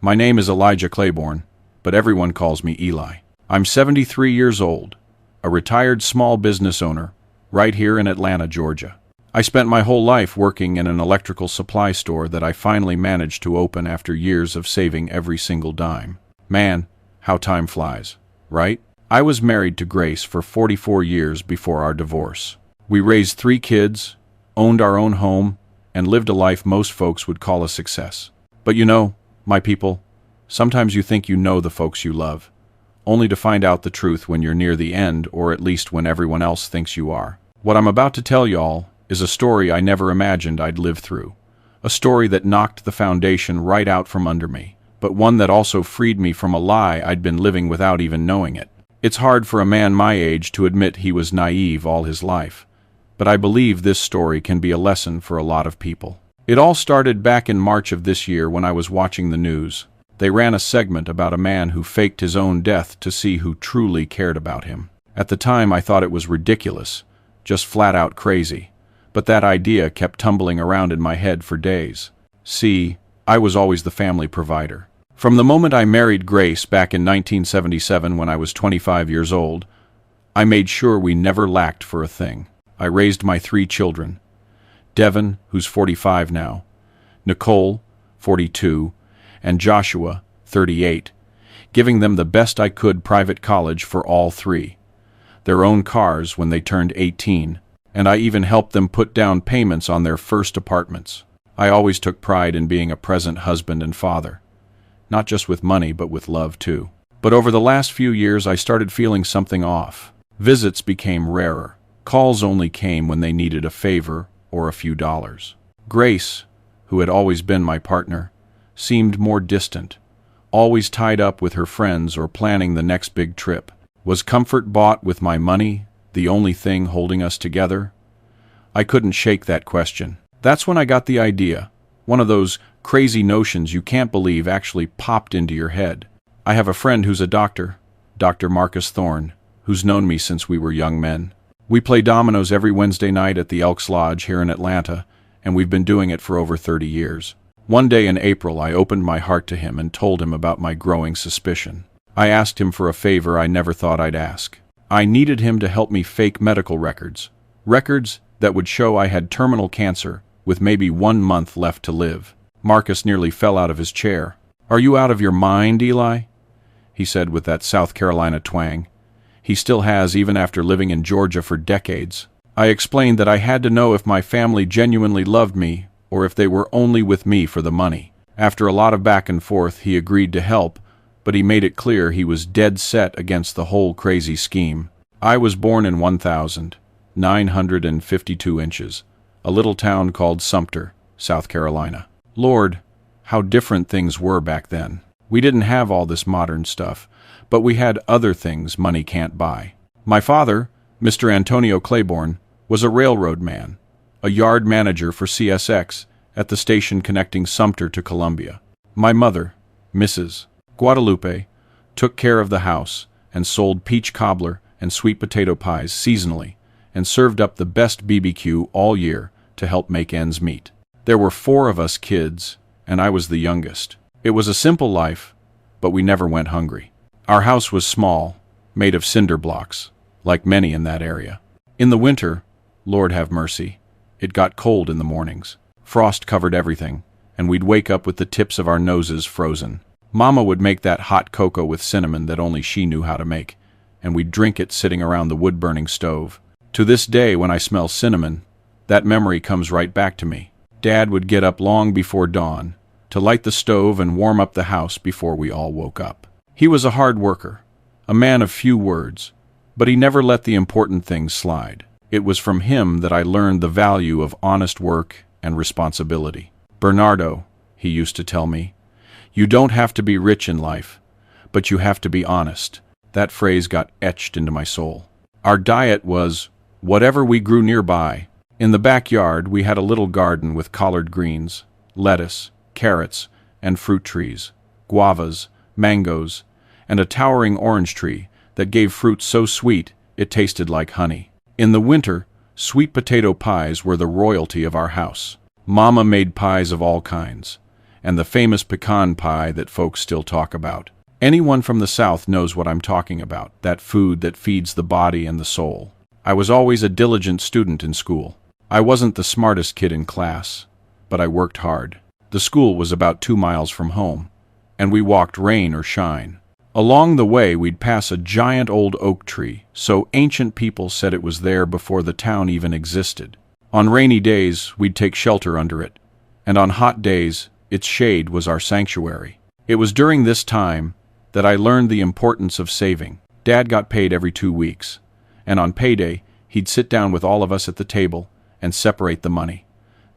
My name is Elijah Claiborne, but everyone calls me Eli. I'm 73 years old, a retired small business owner, right here in Atlanta, Georgia. I spent my whole life working in an electrical supply store that I finally managed to open after years of saving every single dime. Man, how time flies, right? I was married to Grace for 44 years before our divorce. We raised 3 kids, owned our own home, and lived a life most folks would call a success. But you know, my people, sometimes you think you know the folks you love, only to find out the truth when you're near the end, or at least when everyone else thinks you are. What I'm about to tell y'all is a story I never imagined I'd live through. A story that knocked the foundation right out from under me, but one that also freed me from a lie I'd been living without even knowing it. It's hard for a man my age to admit he was naive all his life, but I believe this story can be a lesson for a lot of people. It all started back in March of this year when I was watching the news. They ran a segment about a man who faked his own death to see who truly cared about him. At the time I thought it was ridiculous, just flat out crazy. But that idea kept tumbling around in my head for days. See, I was always the family provider. From the moment I married Grace back in 1977 when I was 25 years old, I made sure we never lacked for a thing. I raised my 3 children, Devin, who's 45 now, Nicole, 42, and Joshua, 38, giving them the best I could private college for all 3, their own cars when they turned 18, and I even helped them put down payments on their first apartments. I always took pride in being a present husband and father, not just with money but with love too. But over the last few years I started feeling something off. Visits became rarer. Calls only came when they needed a favor or a few dollars. Grace, who had always been my partner, seemed more distant, always tied up with her friends or planning the next big trip. Was comfort bought with my money the only thing holding us together? I couldn't shake that question. That's when I got the idea, one of those crazy notions you can't believe actually popped into your head. I have a friend who's a doctor, Dr. Marcus Thorne, who's known me since we were young men. We play dominoes every Wednesday night at the Elks Lodge here in Atlanta, and we've been doing it for over 30 years. One day in April, I opened my heart to him and told him about my growing suspicion. I asked him for a favor I never thought I'd ask. I needed him to help me fake medical records that would show I had terminal cancer with maybe 1 month left to live. Marcus nearly fell out of his chair. "Are you out of your mind, Eli?" he said with that South Carolina twang. He still has, even after living in Georgia for decades. I explained that I had to know if my family genuinely loved me or if they were only with me for the money. After a lot of back and forth, he agreed to help, but he made it clear he was dead set against the whole crazy scheme. I was born in 1,952 inches, a little town called Sumter, South Carolina. Lord, how different things were back then. We didn't have all this modern stuff, but we had other things money can't buy. My father, Mr. Antonio Claiborne, was a railroad man, a yard manager for CSX at the station connecting Sumter to Columbia. My mother, Mrs. Guadalupe, took care of the house and sold peach cobbler and sweet potato pies seasonally and served up the best BBQ all year to help make ends meet. There were 4 of us kids, and I was the youngest. It was a simple life, but we never went hungry. Our house was small, made of cinder blocks, like many in that area. In the winter, Lord have mercy, it got cold in the mornings. Frost covered everything, and we'd wake up with the tips of our noses frozen. Mama would make that hot cocoa with cinnamon that only she knew how to make, and we'd drink it sitting around the wood-burning stove. To this day, when I smell cinnamon, that memory comes right back to me. Dad would get up long before dawn to light the stove and warm up the house before we all woke up. He was a hard worker, a man of few words, but he never let the important things slide. It was from him that I learned the value of honest work and responsibility. "Bernardo," he used to tell me, "you don't have to be rich in life, but you have to be honest." That phrase got etched into my soul. Our diet was whatever we grew nearby. In the backyard, we had a little garden with collard greens, lettuce, carrots, and fruit trees, guavas, mangoes, and a towering orange tree that gave fruit so sweet it tasted like honey. In the winter, sweet potato pies were the royalty of our house. Mama made pies of all kinds, and the famous pecan pie that folks still talk about. Anyone from the South knows what I'm talking about, that food that feeds the body and the soul. I was always a diligent student in school. I wasn't the smartest kid in class, but I worked hard. The school was about 2 miles from home, and we walked rain or shine. Along the way, we'd pass a giant old oak tree, so ancient people said it was there before the town even existed. On rainy days, we'd take shelter under it, and on hot days, its shade was our sanctuary. It was during this time that I learned the importance of saving. Dad got paid every 2 weeks, and on payday, he'd sit down with all of us at the table and separate the money.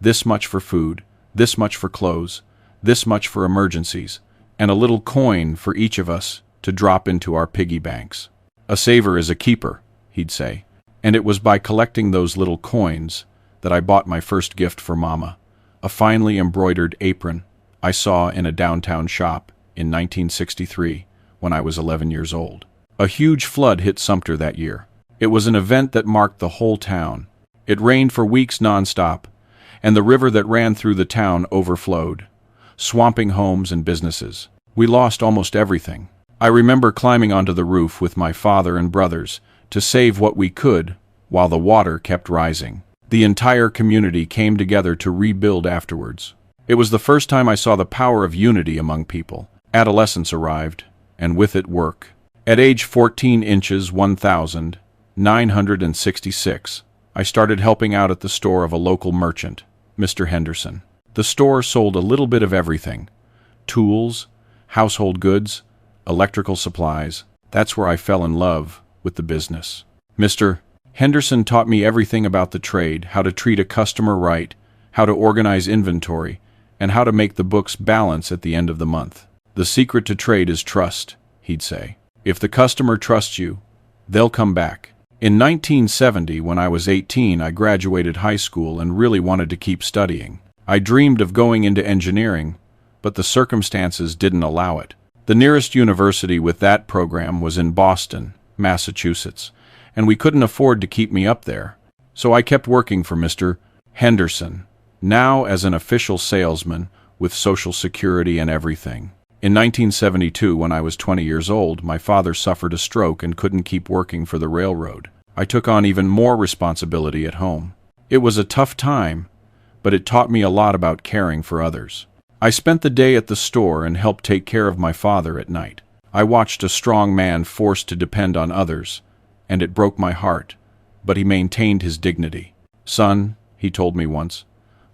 This much for food, this much for clothes, this much for emergencies, and a little coin for each of us to drop into our piggy banks. A saver is a keeper, he'd say, and it was by collecting those little coins that I bought my first gift for Mama, a finely embroidered apron I saw in a downtown shop in 1963 when I was 11 years old. A huge flood hit Sumter that year. It was an event that marked the whole town. It rained for weeks nonstop, and the river that ran through the town overflowed, swamping homes and businesses. We lost almost everything. I remember climbing onto the roof with my father and brothers to save what we could while the water kept rising. The entire community came together to rebuild afterwards. It was the first time I saw the power of unity among people. Adolescence arrived, and with it work. At age 14 inches 1,966, I started helping out at the store of a local merchant, Mr. Henderson. The store sold a little bit of everything: tools, household goods, electrical supplies. That's where I fell in love with the business. Mr. Henderson taught me everything about the trade, how to treat a customer right, how to organize inventory, and how to make the books balance at the end of the month. The secret to trade is trust, he'd say. If the customer trusts you, they'll come back. In 1970, when I was 18, I graduated high school and really wanted to keep studying. I dreamed of going into engineering, but the circumstances didn't allow it. The nearest university with that program was in Boston, Massachusetts, and we couldn't afford to keep me up there. So I kept working for Mr. Henderson, now as an official salesman with Social Security and everything. In 1972, when I was 20 years old, my father suffered a stroke and couldn't keep working for the railroad. I took on even more responsibility at home. It was a tough time, but it taught me a lot about caring for others. I spent the day at the store and helped take care of my father at night. I watched a strong man forced to depend on others, and it broke my heart, but he maintained his dignity. "Son," he told me once,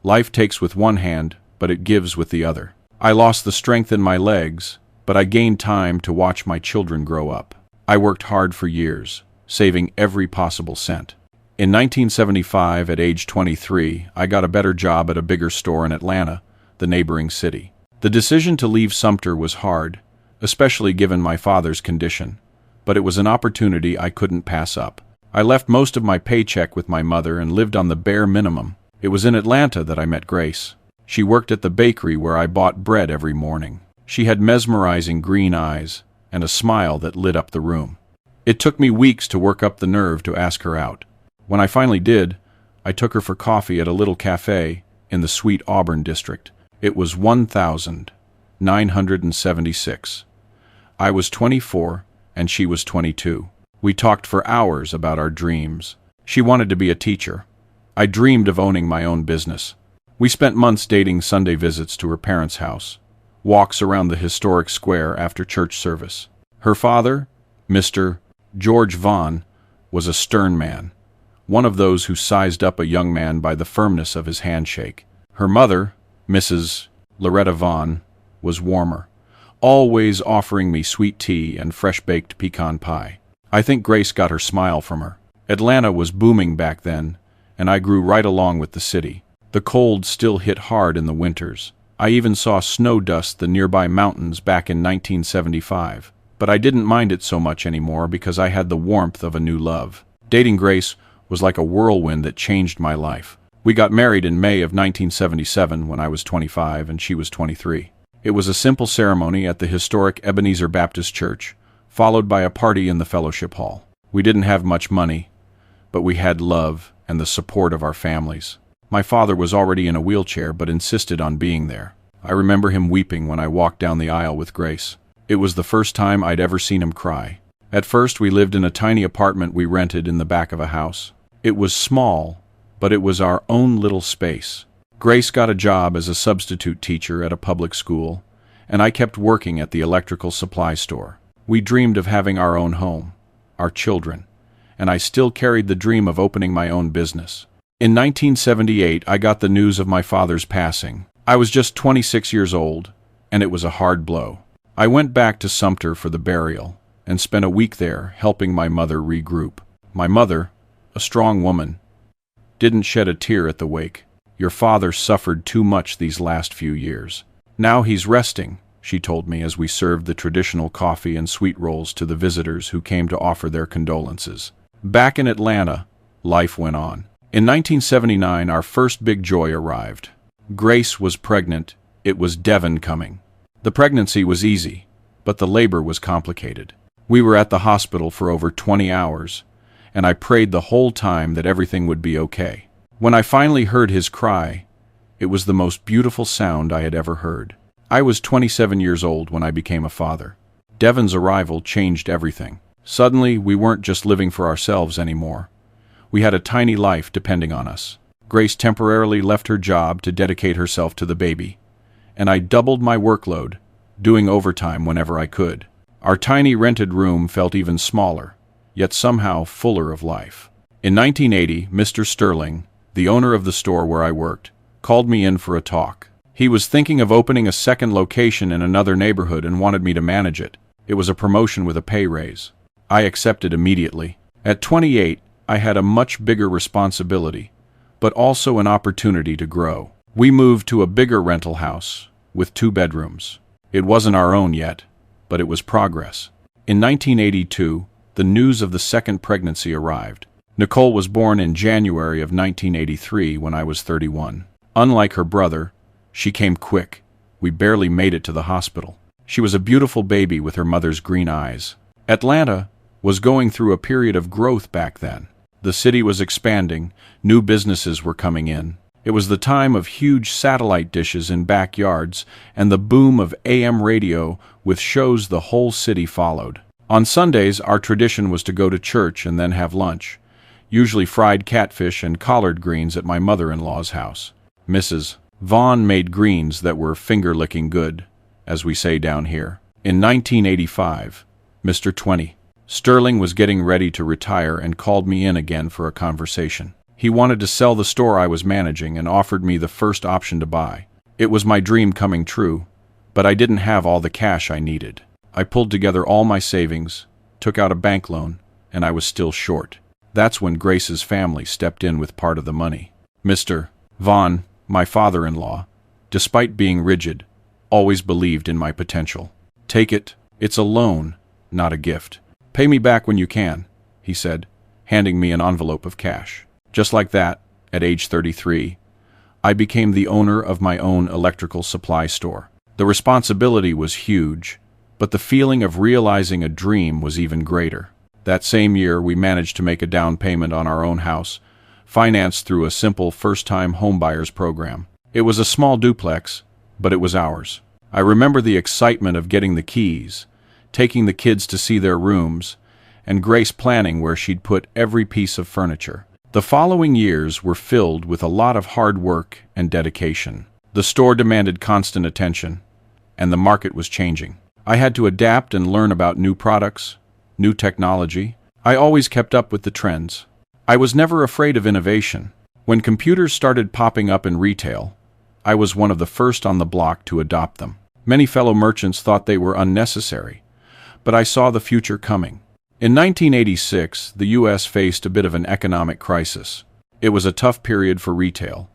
"life takes with one hand, but it gives with the other." I lost the strength in my legs, but I gained time to watch my children grow up. I worked hard for years, saving every possible cent. In 1975, at age 23, I got a better job at a bigger store in Atlanta, the neighboring city. The decision to leave Sumter was hard, especially given my father's condition, but it was an opportunity I couldn't pass up. I left most of my paycheck with my mother and lived on the bare minimum. It was in Atlanta that I met Grace. She worked at the bakery where I bought bread every morning. She had mesmerizing green eyes and a smile that lit up the room. It took me weeks to work up the nerve to ask her out. When I finally did, I took her for coffee at a little cafe in the Sweet Auburn district. It was 1,976. I was 24 and she was 22. We talked for hours about our dreams. She wanted to be a teacher. I dreamed of owning my own business. We spent months dating Sunday visits to her parents' house, walks around the historic square after church service. Her father, Mr. George Vaughn, was a stern man, one of those who sized up a young man by the firmness of his handshake. Her mother, Mrs. Loretta Vaughn, was warmer, always offering me sweet tea and fresh-baked pecan pie. I think Grace got her smile from her. Atlanta was booming back then, and I grew right along with the city. The cold still hit hard in the winters. I even saw snow dust the nearby mountains back in 1975, but I didn't mind it so much anymore because I had the warmth of a new love. Dating Grace was like a whirlwind that changed my life. We got married in May of 1977 when I was 25 and she was 23. It was a simple ceremony at the historic Ebenezer Baptist Church, followed by a party in the fellowship hall. We didn't have much money, but we had love and the support of our families. My father was already in a wheelchair but insisted on being there. I remember him weeping when I walked down the aisle with Grace. It was the first time I'd ever seen him cry. At first, we lived in a tiny apartment we rented in the back of a house. It was small, but it was our own little space. Grace got a job as a substitute teacher at a public school, and I kept working at the electrical supply store. We dreamed of having our own home, our children, and I still carried the dream of opening my own business. In 1978, I got the news of my father's passing. I was just 26 years old, and it was a hard blow. I went back to Sumter for the burial and spent a week there helping my mother regroup. My mother, a strong woman, didn't shed a tear at the wake. Your father suffered too much these last few years. Now he's resting, she told me as we served the traditional coffee and sweet rolls to the visitors who came to offer their condolences. Back in Atlanta, life went on. In 1979, our first big joy arrived. Grace was pregnant. It was Devon coming. The pregnancy was easy, but the labor was complicated. We were at the hospital for over 20 hours, and I prayed the whole time that everything would be okay. When I finally heard his cry, it was the most beautiful sound I had ever heard. I was 27 years old when I became a father. Devon's arrival changed everything. Suddenly, we weren't just living for ourselves anymore. We had a tiny life depending on us. Grace temporarily left her job to dedicate herself to the baby, and I doubled my workload, doing overtime whenever I could. Our tiny rented room felt even smaller, yet somehow fuller of life. In 1980, Mr. Sterling, the owner of the store where I worked, called me in for a talk. He was thinking of opening a second location in another neighborhood and wanted me to manage it. It was a promotion with a pay raise. I accepted immediately. At 28, I had a much bigger responsibility, but also an opportunity to grow. We moved to a bigger rental house with 2 bedrooms. It wasn't our own yet, but it was progress. In 1982, the news of the second pregnancy arrived. Nicole was born in January of 1983 when I was 31. Unlike her brother, she came quick. We barely made it to the hospital. She was a beautiful baby with her mother's green eyes. Atlanta was going through a period of growth back then. The city was expanding, new businesses were coming in. It was the time of huge satellite dishes in backyards and the boom of AM radio with shows the whole city followed. On Sundays, our tradition was to go to church and then have lunch, usually fried catfish and collard greens at my mother-in-law's house. Mrs. Vaughn made greens that were finger-licking good, as we say down here. In 1985, Mr. 20, Sterling was getting ready to retire and called me in again for a conversation. He wanted to sell the store I was managing and offered me the first option to buy. It was my dream coming true, but I didn't have all the cash I needed. I pulled together all my savings, took out a bank loan, and I was still short. That's when Grace's family stepped in with part of the money. Mr. Vaughn, my father-in-law, despite being rigid, always believed in my potential. "Take it. It's a loan, not a gift. Pay me back when you can," he said, handing me an envelope of cash. Just like that, at age 33, I became the owner of my own electrical supply store. The responsibility was huge, but the feeling of realizing a dream was even greater. That same year, we managed to make a down payment on our own house, financed through a simple first-time homebuyers program. It was a small duplex, but it was ours. I remember the excitement of getting the keys, taking the kids to see their rooms, and Grace planning where she'd put every piece of furniture. The following years were filled with a lot of hard work and dedication. The store demanded constant attention, and the market was changing. I had to adapt and learn about new products, new technology. I always kept up with the trends. I was never afraid of innovation. When computers started popping up in retail, I was one of the first on the block to adopt them. Many fellow merchants thought they were unnecessary, but I saw the future coming. In 1986, the U.S. faced a bit of an economic crisis. It was a tough period for retail,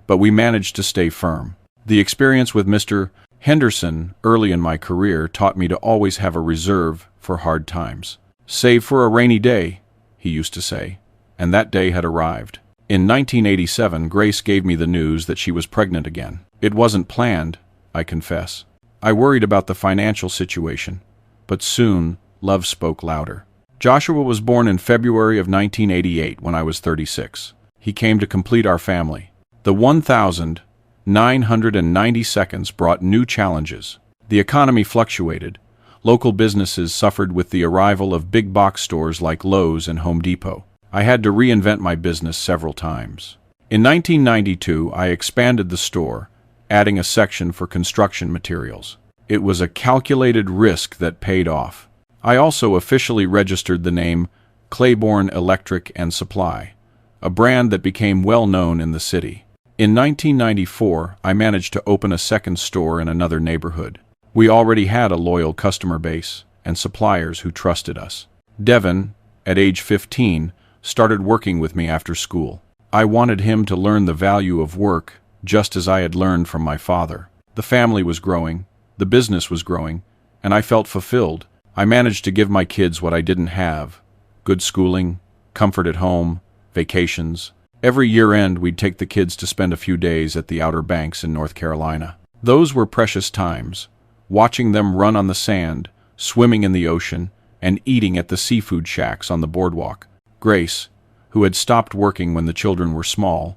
but we managed to stay firm. The experience with Mr. Henderson early in my career taught me to always have a reserve for hard times. "Save for a rainy day," he used to say, and that day had arrived. In 1987, Grace gave me the news that she was pregnant again. It wasn't planned, I confess. I worried about the financial situation, but soon love spoke louder. Joshua was born in February of 1988 when I was 36. He came to complete our family. The 1,000 990 seconds brought new challenges. The economy fluctuated. Local businesses suffered with the arrival of big box stores like Lowe's and Home Depot. I had to reinvent my business several times. In 1992, I expanded the store, adding a section for construction materials. It was a calculated risk that paid off. I also officially registered the name Claiborne Electric and Supply, a brand that became well known in the city. In 1994, I managed to open a second store in another neighborhood. We already had a loyal customer base and suppliers who trusted us. Devin, at age 15, started working with me after school. I wanted him to learn the value of work, just as I had learned from my father. The family was growing, the business was growing, and I felt fulfilled. I managed to give my kids what I didn't have: good schooling, comfort at home, vacations. Every year-end, we'd take the kids to spend a few days at the Outer Banks in North Carolina. Those were precious times, watching them run on the sand, swimming in the ocean, and eating at the seafood shacks on the boardwalk. Grace, who had stopped working when the children were small,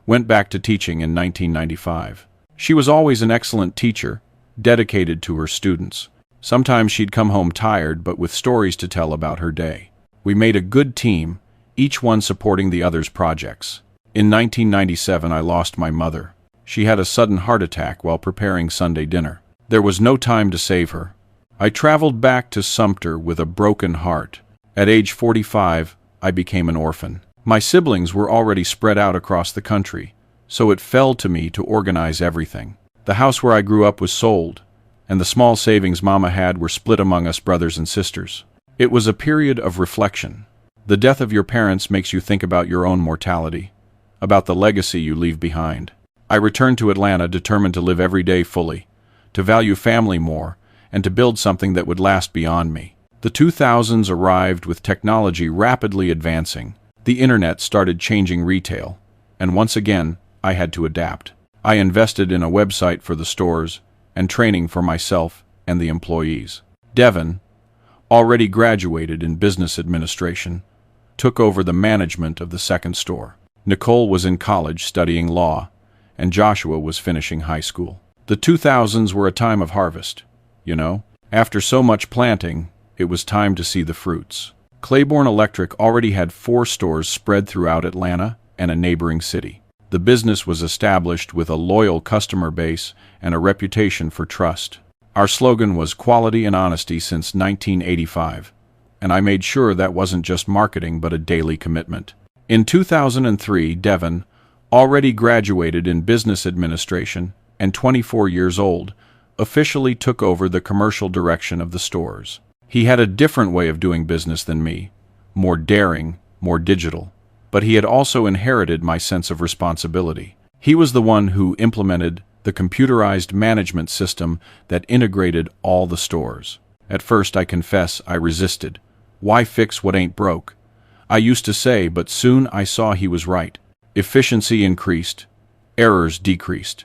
went back to teaching in 1995. She was always an excellent teacher, dedicated to her students. Sometimes she'd come home tired, but with stories to tell about her day. We made a good team, each one supporting the other's projects. In 1997, I lost my mother. She had a sudden heart attack while preparing Sunday dinner. There was no time to save her. I traveled back to Sumter with a broken heart. At age 45, I became an orphan. My siblings were already spread out across the country, so it fell to me to organize everything. The house where I grew up was sold, and the small savings Mama had were split among us brothers and sisters. It was a period of reflection. The death of your parents makes you think about your own mortality, about the legacy you leave behind. I returned to Atlanta determined to live every day fully, to value family more, and to build something that would last beyond me. The 2000s arrived with technology rapidly advancing. The internet started changing retail, and once again, I had to adapt. I invested in a website for the stores and training for myself and the employees. Devin, already graduated in business administration, took over the management of the second store. Nicole was in college studying law, and Joshua was finishing high school. The 2000s were a time of harvest, you know. After so much planting, it was time to see the fruits. Claiborne Electric already had 4 stores spread throughout Atlanta and a neighboring city. The business was established with a loyal customer base and a reputation for trust. Our slogan was quality and honesty since 1985, and I made sure that wasn't just marketing but a daily commitment. In 2003, Devin, already graduated in business administration and 24 years old, officially took over the commercial direction of the stores. He had a different way of doing business than me, more daring, more digital, but he had also inherited my sense of responsibility. He was the one who implemented the computerized management system that integrated all the stores. At first, I confess, I resisted. Why fix what ain't broke? I used to say, but soon I saw he was right. Efficiency increased, errors decreased,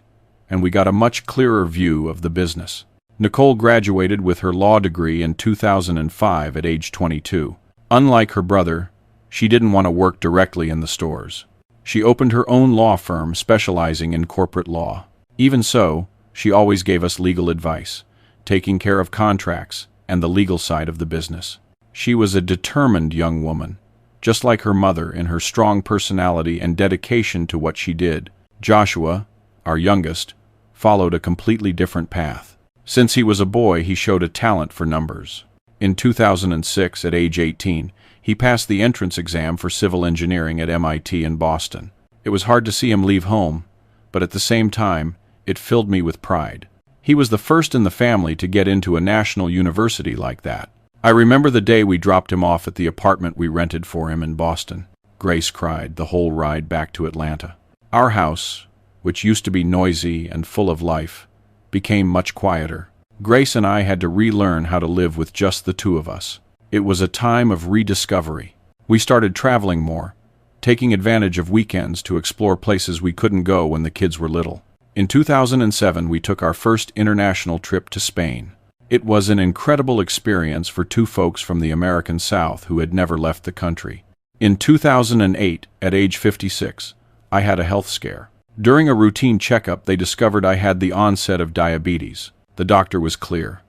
and we got a much clearer view of the business. Nicole graduated with her law degree in 2005 at age 22. Unlike her brother, she didn't want to work directly in the stores. She opened her own law firm specializing in corporate law. Even so, she always gave us legal advice, taking care of contracts and the legal side of the business. She was a determined young woman, just like her mother in her strong personality and dedication to what she did. Joshua, our youngest, followed a completely different path. Since he was a boy, he showed a talent for numbers. In 2006, at age 18, he passed the entrance exam for civil engineering at MIT in Boston. It was hard to see him leave home, but at the same time, it filled me with pride. He was the first in the family to get into a national university like that. I remember the day we dropped him off at the apartment we rented for him in Boston. Grace cried the whole ride back to Atlanta. Our house, which used to be noisy and full of life, became much quieter. Grace and I had to relearn how to live with just the two of us. It was a time of rediscovery. We started traveling more, taking advantage of weekends to explore places we couldn't go when the kids were little. In 2007, we took our first international trip to Spain. It was an incredible experience for two folks from the American South who had never left the country. In 2008, at age 56, I had a health scare. During a routine checkup, they discovered I had the onset of diabetes. The doctor was clear.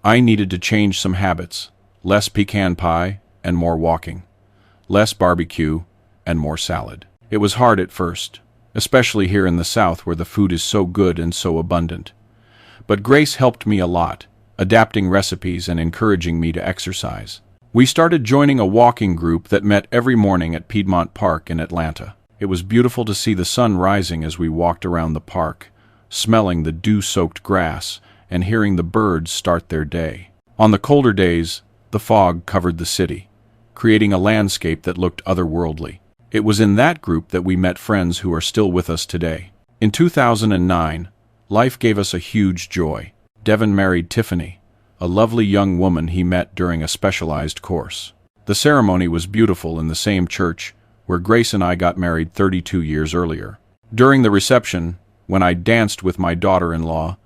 I needed to change some habits: less pecan pie and more walking, less barbecue and more salad. It was hard at first, especially here in the South where the food is so good and so abundant. But Grace helped me a lot, adapting recipes and encouraging me to exercise. We started joining a walking group that met every morning at Piedmont Park in Atlanta. It was beautiful to see the sun rising as we walked around the park, smelling the dew-soaked grass and hearing the birds start their day. On the colder days, the fog covered the city, creating a landscape that looked otherworldly. It was in that group that we met friends who are still with us today. In 2009, life gave us a huge joy. Devin married Tiffany, a lovely young woman he met during a specialized course. The ceremony was beautiful in the same church where Grace and I got married 32 years earlier. During the reception, when I danced with my daughter-in-law,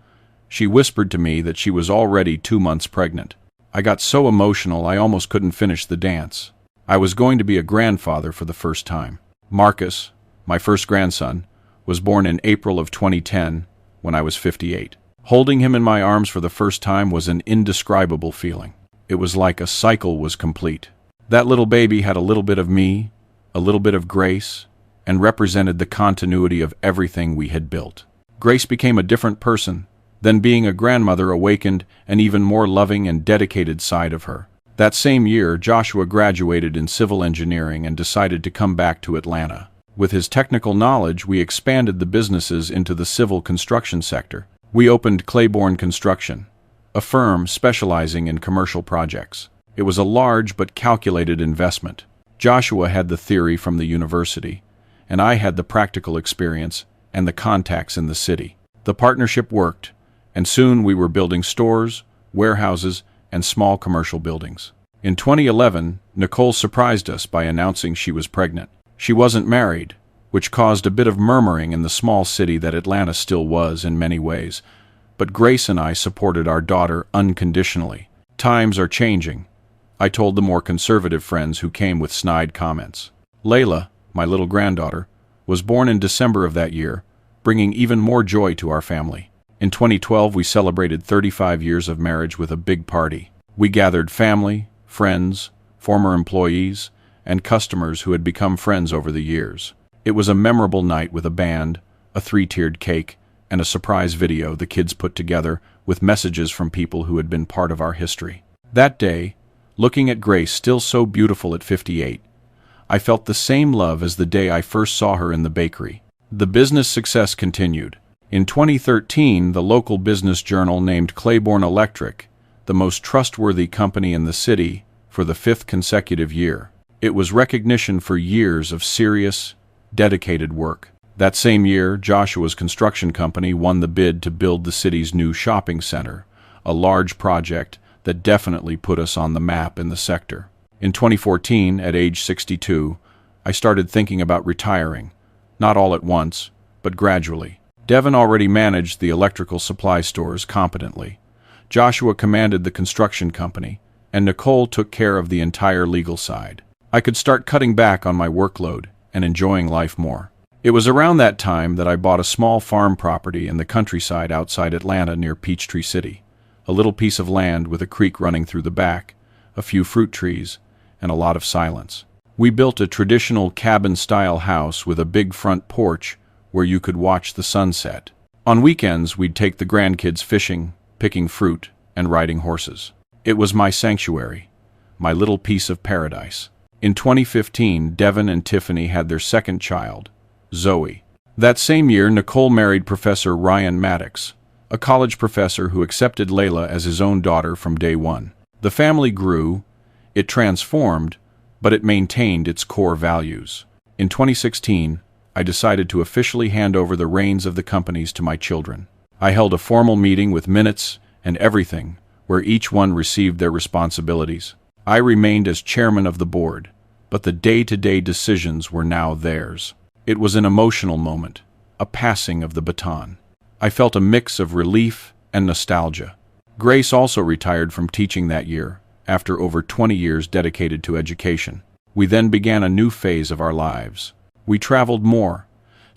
she whispered to me that she was already 2 months pregnant. I got so emotional I almost couldn't finish the dance. I was going to be a grandfather for the first time. Marcus, my first grandson, was born in April of 2010 when I was 58. Holding him in my arms for the first time was an indescribable feeling. It was like a cycle was complete. That little baby had a little bit of me, a little bit of Grace, and represented the continuity of everything we had built. Grace became a different person. Then being a grandmother awakened an even more loving and dedicated side of her. That same year, Joshua graduated in civil engineering and decided to come back to Atlanta. With his technical knowledge, we expanded the businesses into the civil construction sector. We opened Claiborne Construction, a firm specializing in commercial projects. It was a large but calculated investment. Joshua had the theory from the university, and I had the practical experience and the contacts in the city. The partnership worked, and soon we were building stores, warehouses, and small commercial buildings. In 2011, Nicole surprised us by announcing she was pregnant. She wasn't married, which caused a bit of murmuring in the small city that Atlanta still was in many ways, but Grace and I supported our daughter unconditionally. Times are changing, I told the more conservative friends who came with snide comments. Layla, my little granddaughter, was born in December of that year, bringing even more joy to our family. In 2012, we celebrated 35 years of marriage with a big party. We gathered family, friends, former employees, and customers who had become friends over the years. It was a memorable night with a band, a 3-tiered cake, and a surprise video the kids put together with messages from people who had been part of our history. That day, looking at Grace still so beautiful at 58, I felt the same love as the day I first saw her in the bakery. The business success continued. In 2013, the local business journal named Claiborne Electric the most trustworthy company in the city for the 5th consecutive year. It was recognition for years of serious, dedicated work. That same year, Joshua's construction company won the bid to build the city's new shopping center, a large project that definitely put us on the map in the sector. In 2014, at age 62, I started thinking about retiring, not all at once, but gradually. Devin already managed the electrical supply stores competently. Joshua commanded the construction company, and Nicole took care of the entire legal side. I could start cutting back on my workload and enjoying life more. It was around that time that I bought a small farm property in the countryside outside Atlanta near Peachtree City, a little piece of land with a creek running through the back, a few fruit trees, and a lot of silence. We built a traditional cabin-style house with a big front porch where you could watch the sunset. On weekends, we'd take the grandkids fishing, picking fruit, and riding horses. It was my sanctuary, my little piece of paradise. In 2015, Devin and Tiffany had their second child, Zoe. That same year, Nicole married Professor Ryan Maddox, a college professor who accepted Layla as his own daughter from day one. The family grew, it transformed, but it maintained its core values. In 2016, I decided to officially hand over the reins of the companies to my children. I held a formal meeting with minutes and everything, where each one received their responsibilities. I remained as chairman of the board, but the day-to-day decisions were now theirs. It was an emotional moment, a passing of the baton. I felt a mix of relief and nostalgia. Grace also retired from teaching that year, after over 20 years dedicated to education. We then began a new phase of our lives. We traveled more,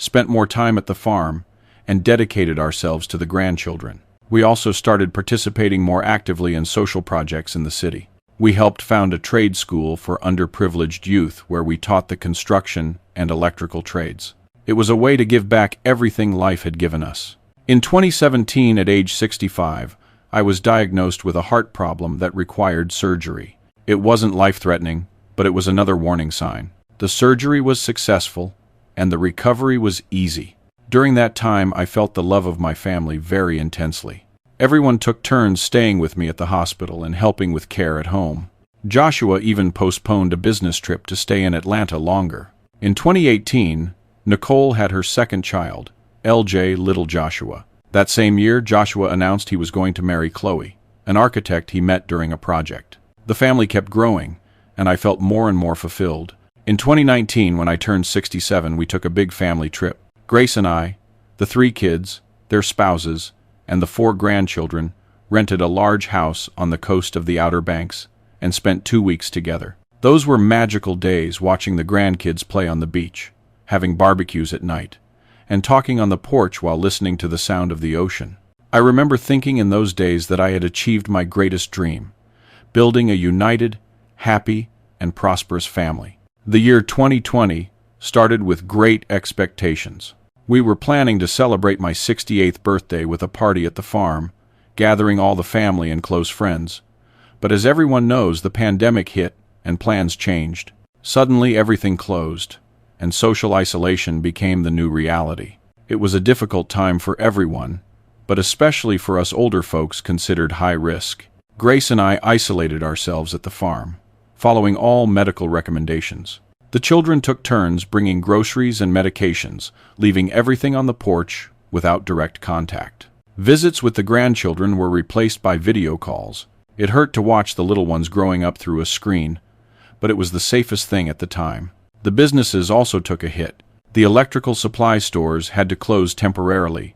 spent more time at the farm, and dedicated ourselves to the grandchildren. We also started participating more actively in social projects in the city. We helped found a trade school for underprivileged youth where we taught the construction and electrical trades. It was a way to give back everything life had given us. In 2017, at age 65, I was diagnosed with a heart problem that required surgery. It wasn't life-threatening, but it was another warning sign. The surgery was successful, and the recovery was easy. During that time, I felt the love of my family very intensely. Everyone took turns staying with me at the hospital and helping with care at home. Joshua even postponed a business trip to stay in Atlanta longer. In 2018, Nicole had her second child, LJ Little Joshua. That same year, Joshua announced he was going to marry Chloe, an architect he met during a project. The family kept growing, and I felt more and more fulfilled. In 2019, when I turned 67, we took a big family trip. Grace and I, the 3 kids, their spouses, and the 4 grandchildren, rented a large house on the coast of the Outer Banks and spent 2 weeks together. Those were magical days, watching the grandkids play on the beach, having barbecues at night, and talking on the porch while listening to the sound of the ocean. I remember thinking in those days that I had achieved my greatest dream, building a united, happy, and prosperous family. The year 2020 started with great expectations. We were planning to celebrate my 68th birthday with a party at the farm, gathering all the family and close friends. But as everyone knows, the pandemic hit and plans changed. Suddenly everything closed, and social isolation became the new reality. It was a difficult time for everyone, but especially for us older folks considered high risk. Grace and I isolated ourselves at the farm, following all medical recommendations. The children took turns bringing groceries and medications, leaving everything on the porch without direct contact. Visits with the grandchildren were replaced by video calls. It hurt to watch the little ones growing up through a screen, but it was the safest thing at the time. The businesses also took a hit. The electrical supply stores had to close temporarily,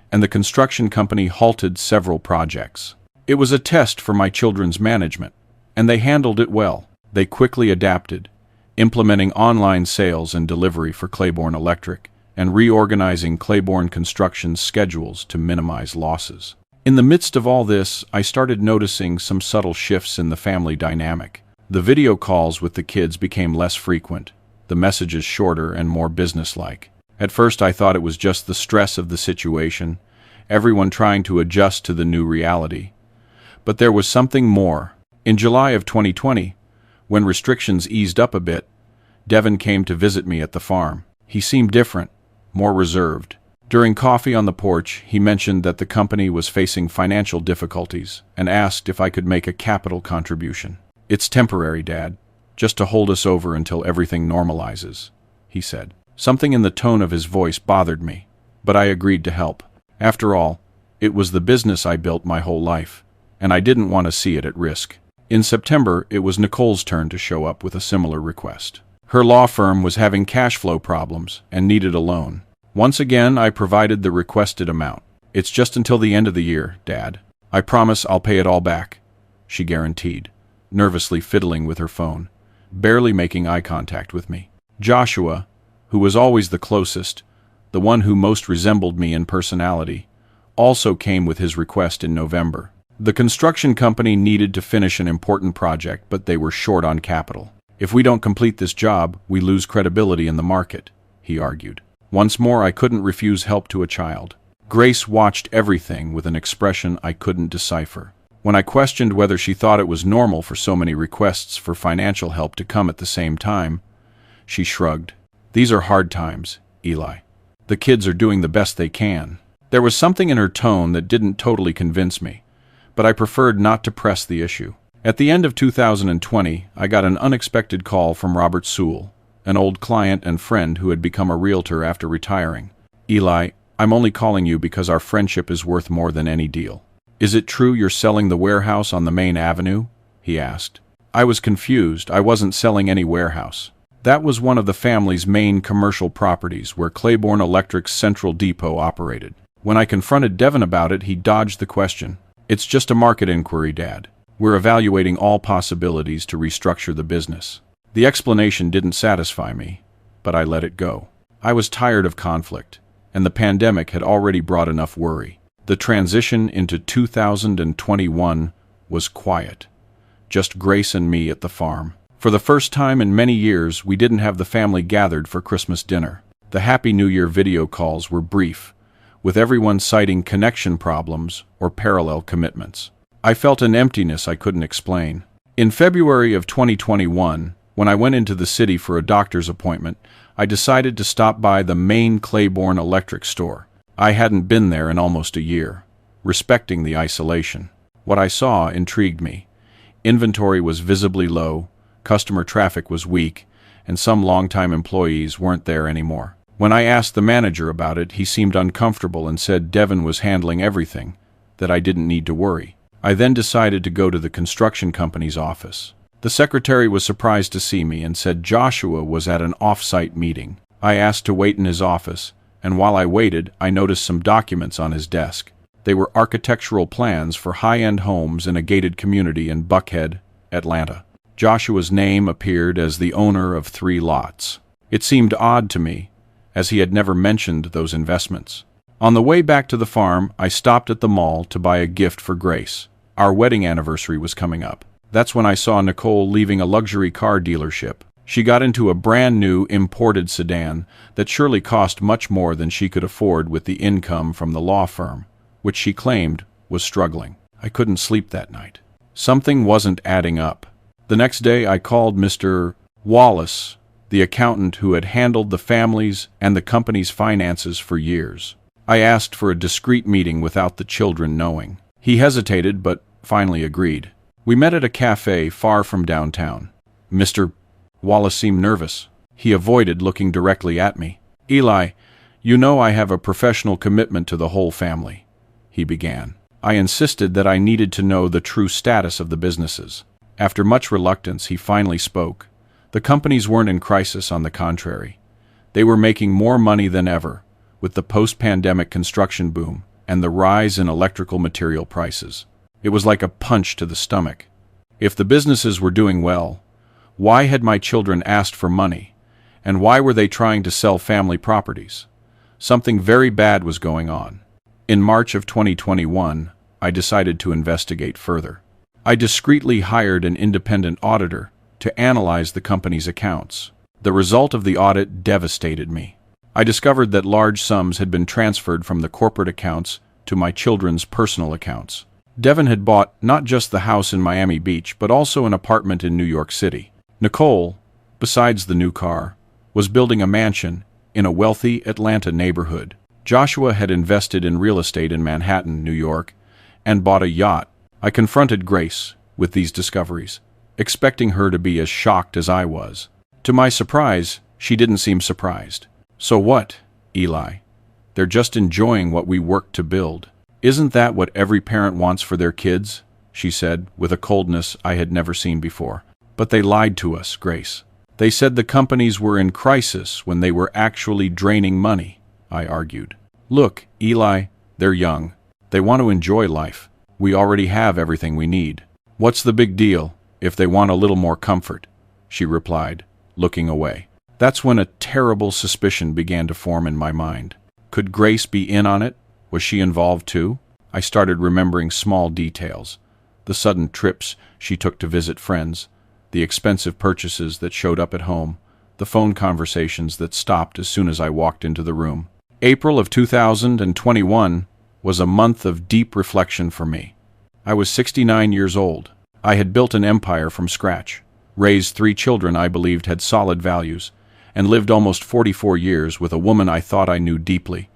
and the construction company halted several projects. It was a test for my children's management, and they handled it well. They quickly adapted, implementing online sales and delivery for Claiborne Electric, and reorganizing Claiborne Construction's schedules to minimize losses. In the midst of all this, I started noticing some subtle shifts in the family dynamic. The video calls with the kids became less frequent, the messages shorter and more businesslike. At first I thought it was just the stress of the situation, everyone trying to adjust to the new reality. But there was something more. In July of 2020, when restrictions eased up a bit, Devin came to visit me at the farm. He seemed different, more reserved. During coffee on the porch, he mentioned that the company was facing financial difficulties and asked if I could make a capital contribution. "It's temporary, Dad, just to hold us over until everything normalizes," he said. Something in the tone of his voice bothered me, but I agreed to help. After all, it was the business I built my whole life, and I didn't want to see it at risk. In September, it was Nicole's turn to show up with a similar request. Her law firm was having cash flow problems and needed a loan. Once again, I provided the requested amount. "It's just until the end of the year, Dad. I promise I'll pay it all back," she guaranteed, nervously fiddling with her phone, barely making eye contact with me. Joshua, who was always the closest, the one who most resembled me in personality, also came with his request in November. The construction company needed to finish an important project, but they were short on capital. "If we don't complete this job, we lose credibility in the market," he argued. Once more, I couldn't refuse help to a child. Grace watched everything with an expression I couldn't decipher. When I questioned whether she thought it was normal for so many requests for financial help to come at the same time, she shrugged. "These are hard times, Eli. The kids are doing the best they can." There was something in her tone that didn't totally convince me, but I preferred not to press the issue. At the end of 2020, I got an unexpected call from Robert Sewell, an old client and friend who had become a realtor after retiring. "Eli, I'm only calling you because our friendship is worth more than any deal. Is it true you're selling the warehouse on the main avenue?" he asked. I was confused. I wasn't selling any warehouse. That was one of the family's main commercial properties where Claiborne Electric's central depot operated. When I confronted Devin about it, he dodged the question. "It's just a market inquiry, Dad. We're evaluating all possibilities to restructure the business." The explanation didn't satisfy me, but I let it go. I was tired of conflict, and the pandemic had already brought enough worry. The transition into 2021 was quiet. Just Grace and me at the farm. For the first time in many years, we didn't have the family gathered for Christmas dinner. The Happy New Year video calls were brief, with everyone citing connection problems or parallel commitments. I felt an emptiness I couldn't explain. In February of 2021, when I went into the city for a doctor's appointment, I decided to stop by the main Claiborne electric store. I hadn't been there in almost a year, respecting the isolation. What I saw intrigued me. Inventory was visibly low, customer traffic was weak, and some longtime employees weren't there anymore. When I asked the manager about it, he seemed uncomfortable and said Devin was handling everything, that I didn't need to worry. I then decided to go to the construction company's office. The secretary was surprised to see me and said Joshua was at an off-site meeting. I asked to wait in his office, and while I waited, I noticed some documents on his desk. They were architectural plans for high-end homes in a gated community in Buckhead, Atlanta. Joshua's name appeared as the owner of 3 lots. It seemed odd to me, as he had never mentioned those investments. On the way back to the farm, I stopped at the mall to buy a gift for Grace. Our wedding anniversary was coming up. That's when I saw Nicole leaving a luxury car dealership. She got into a brand new imported sedan that surely cost much more than she could afford with the income from the law firm, which she claimed was struggling. I couldn't sleep that night. Something wasn't adding up. The next day I called Mr. Wallace, the accountant who had handled the family's and the company's finances for years. I asked for a discreet meeting without the children knowing. He hesitated, but finally agreed. We met at a cafe far from downtown. Mr. Wallace seemed nervous. He avoided looking directly at me. "Eli, you know I have a professional commitment to the whole family," he began. I insisted that I needed to know the true status of the businesses. After much reluctance, he finally spoke. The companies weren't in crisis, on the contrary. They were making more money than ever, with the post-pandemic construction boom and the rise in electrical material prices. It was like a punch to the stomach. If the businesses were doing well, why had my children asked for money, and why were they trying to sell family properties? Something very bad was going on. In March of 2021, I decided to investigate further. I discreetly hired an independent auditor to analyze the company's accounts. The result of the audit devastated me. I discovered that large sums had been transferred from the corporate accounts to my children's personal accounts. Devin had bought not just the house in Miami Beach, but also an apartment in New York City. Nicole, besides the new car, was building a mansion in a wealthy Atlanta neighborhood. Joshua had invested in real estate in Manhattan, New York, and bought a yacht. I confronted Grace with these discoveries, expecting her to be as shocked as I was. To my surprise, she didn't seem surprised. "So what, Eli? They're just enjoying what we worked to build. Isn't that what every parent wants for their kids?" she said, with a coldness I had never seen before. "But they lied to us, Grace. They said the companies were in crisis when they were actually draining money," I argued. "Look, Eli, they're young. They want to enjoy life. We already have everything we need. What's the big deal if they want a little more comfort?" she replied, looking away. That's when a terrible suspicion began to form in my mind. Could Grace be in on it? Was she involved too? I started remembering small details. The sudden trips she took to visit friends, the expensive purchases that showed up at home, the phone conversations that stopped as soon as I walked into the room. April of 2021 was a month of deep reflection for me. I was 69 years old. I had built an empire from scratch, raised 3 children I believed had solid values, and lived almost 44 years with a woman I thought I knew deeply.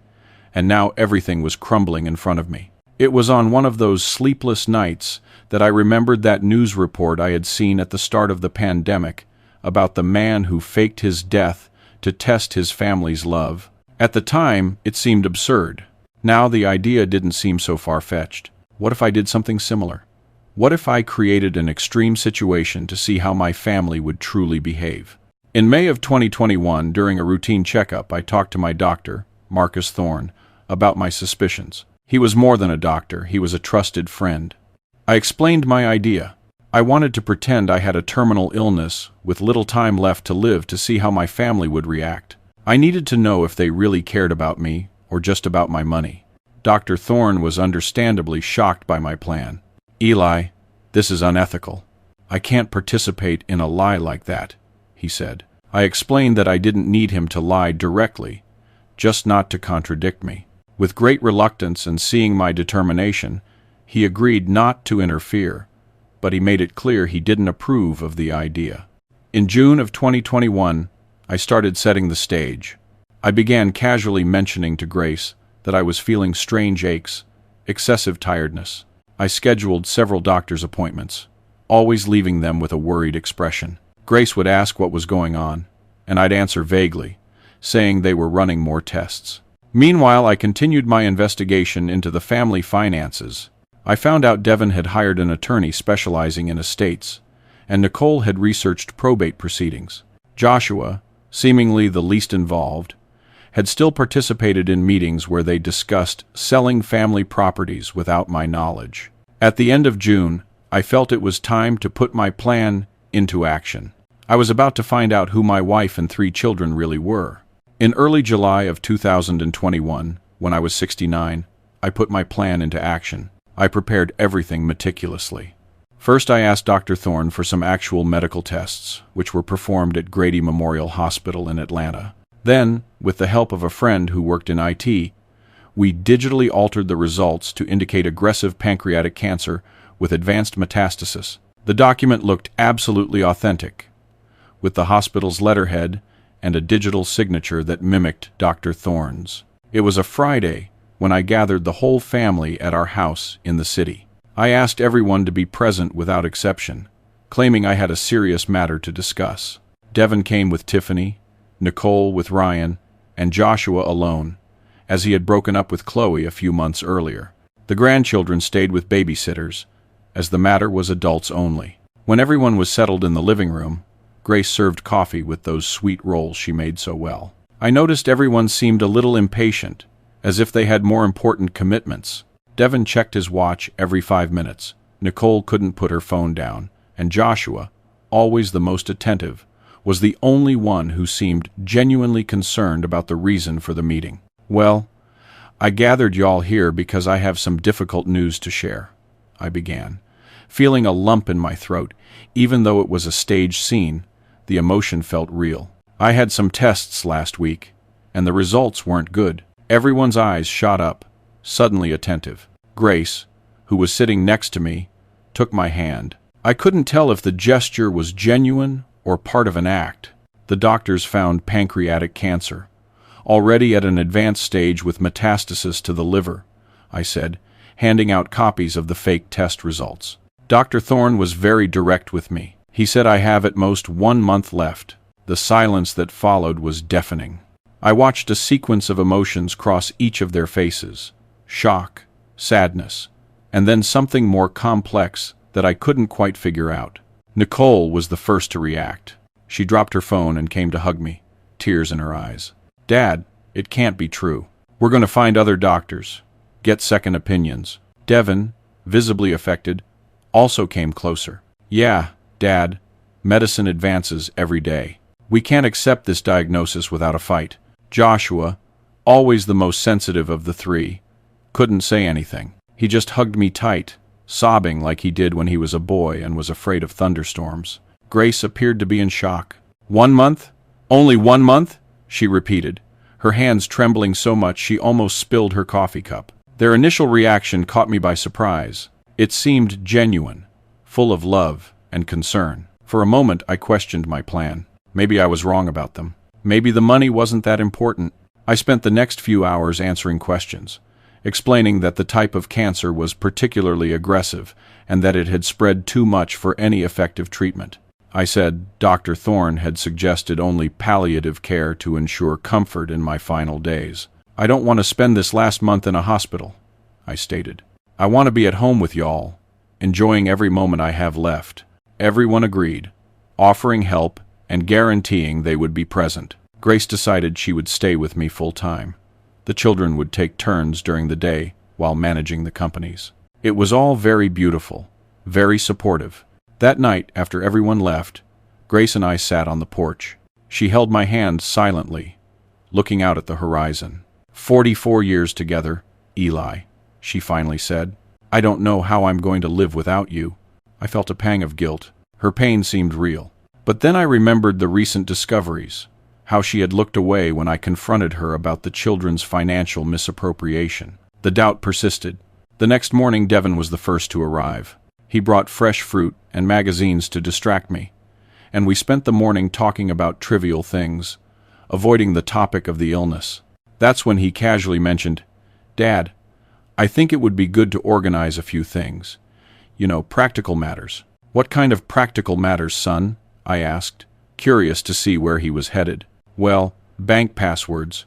And now everything was crumbling in front of me. It was on one of those sleepless nights that I remembered that news report I had seen at the start of the pandemic about the man who faked his death to test his family's love. At the time, it seemed absurd. Now the idea didn't seem so far-fetched. What if I did something similar? What if I created an extreme situation to see how my family would truly behave? In May of 2021, during a routine checkup, I talked to my doctor, Marcus Thorne, about my suspicions. He was more than a doctor, he was a trusted friend. I explained my idea. I wanted to pretend I had a terminal illness with little time left to live to see how my family would react. I needed to know if they really cared about me or just about my money. Dr. Thorne was understandably shocked by my plan. "Eli, this is unethical. I can't participate in a lie like that," he said. I explained that I didn't need him to lie directly, just not to contradict me. With great reluctance and seeing my determination, he agreed not to interfere, but he made it clear he didn't approve of the idea. In June of 2021, I started setting the stage. I began casually mentioning to Grace that I was feeling strange aches, excessive tiredness. I scheduled several doctor's appointments, always leaving them with a worried expression. Grace would ask what was going on, and I'd answer vaguely, saying they were running more tests. Meanwhile, I continued my investigation into the family finances. I found out Devin had hired an attorney specializing in estates, and Nicole had researched probate proceedings. Joshua, seemingly the least involved, had still participated in meetings where they discussed selling family properties without my knowledge. At the end of June, I felt it was time to put my plan into action. I was about to find out who my wife and 3 children really were. In early July of 2021, when I was 69, I put my plan into action. I prepared everything meticulously. First, I asked Dr. Thorne for some actual medical tests, which were performed at Grady Memorial Hospital in Atlanta. Then, with the help of a friend who worked in IT, we digitally altered the results to indicate aggressive pancreatic cancer with advanced metastasis. The document looked absolutely authentic, with the hospital's letterhead and a digital signature that mimicked Dr. Thorne's. It was a Friday when I gathered the whole family at our house in the city. I asked everyone to be present without exception, claiming I had a serious matter to discuss. Devin came with Tiffany, Nicole with Ryan, and Joshua alone, as he had broken up with Chloe a few months earlier. The grandchildren stayed with babysitters, as the matter was adults only. When everyone was settled in the living room, Grace served coffee with those sweet rolls she made so well. I noticed everyone seemed a little impatient, as if they had more important commitments. Devin checked his watch every 5 minutes. Nicole couldn't put her phone down, and Joshua, always the most attentive, was the only one who seemed genuinely concerned about the reason for the meeting. "Well, I gathered y'all here because I have some difficult news to share," I began, feeling a lump in my throat. Even though it was a staged scene, the emotion felt real. I had some tests last week, and the results weren't good. Everyone's eyes shot up, suddenly attentive. Grace, who was sitting next to me, took my hand. I couldn't tell if the gesture was genuine or part of an act. The doctors found pancreatic cancer, already at an advanced stage with metastasis to the liver, I said, handing out copies of the fake test results. Dr. Thorne was very direct with me. He said I have at most 1 month left. The silence that followed was deafening. I watched a sequence of emotions cross each of their faces: shock, sadness, and then something more complex that I couldn't quite figure out. Nicole was the first to react. She dropped her phone and came to hug me, tears in her eyes. "Dad, it can't be true. We're going to find other doctors, get second opinions." Devin, visibly affected, also came closer. "Yeah, Dad, medicine advances every day. We can't accept this diagnosis without a fight." Joshua, always the most sensitive of the 3, couldn't say anything. He just hugged me tight, sobbing like he did when he was a boy and was afraid of thunderstorms. Grace appeared to be in shock. "1 month? Only 1 month?" she repeated, her hands trembling so much she almost spilled her coffee cup. Their initial reaction caught me by surprise. It seemed genuine, full of love and concern. For a moment I questioned my plan. Maybe I was wrong about them. Maybe the money wasn't that important. I spent the next few hours answering questions, explaining that the type of cancer was particularly aggressive and that it had spread too much for any effective treatment. I said Dr. Thorne had suggested only palliative care to ensure comfort in my final days. "I don't want to spend this last month in a hospital," I stated. "I want to be at home with y'all, enjoying every moment I have left." Everyone agreed, offering help and guaranteeing they would be present. Grace decided she would stay with me full-time. The children would take turns during the day while managing the companies. It was all very beautiful, very supportive. That night, after everyone left, Grace and I sat on the porch. She held my hand silently, looking out at the horizon. 44 years together, Eli, she finally said. I don't know how I'm going to live without you. I felt a pang of guilt. Her pain seemed real. But then I remembered the recent discoveries, how she had looked away when I confronted her about the children's financial misappropriation. The doubt persisted. The next morning, Devin was the first to arrive. He brought fresh fruit and magazines to distract me, and we spent the morning talking about trivial things, avoiding the topic of the illness. That's when he casually mentioned, "Dad, I think it would be good to organize a few things. You know, practical matters." "What kind of practical matters, son?" I asked, curious to see where he was headed. "Well, bank passwords,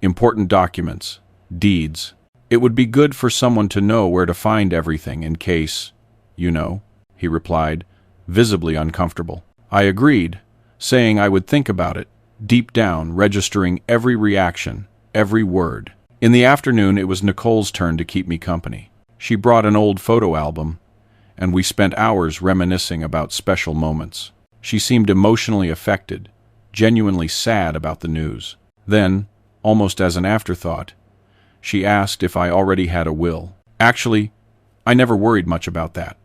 important documents, deeds. It would be good for someone to know where to find everything in case, you know," he replied, visibly uncomfortable. I agreed, saying I would think about it, deep down registering every reaction, every word. In the afternoon, it was Nicole's turn to keep me company. She brought an old photo album, and we spent hours reminiscing about special moments. She seemed emotionally affected, genuinely sad about the news. Then, almost as an afterthought, she asked if I already had a will. "Actually, I never worried much about that,"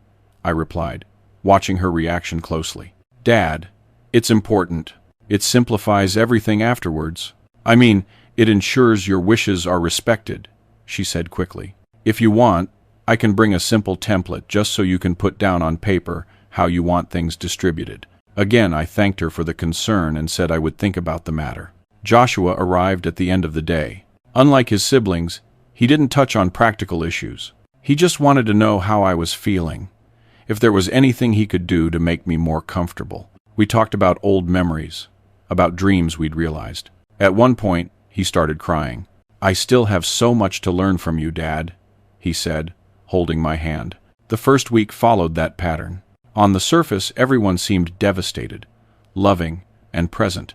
I replied, watching her reaction closely. "Dad, it's important. It simplifies everything afterwards. I mean, it ensures your wishes are respected," she said quickly. "If you want, I can bring a simple template just so you can put down on paper how you want things distributed." Again, I thanked her for the concern and said I would think about the matter. Joshua arrived at the end of the day. Unlike his siblings, he didn't touch on practical issues. He just wanted to know how I was feeling, if there was anything he could do to make me more comfortable. We talked about old memories, about dreams we'd realized. At one point, he started crying. "I still have so much to learn from you, Dad," he said, holding my hand. The first week followed that pattern. On the surface, everyone seemed devastated, loving, and present.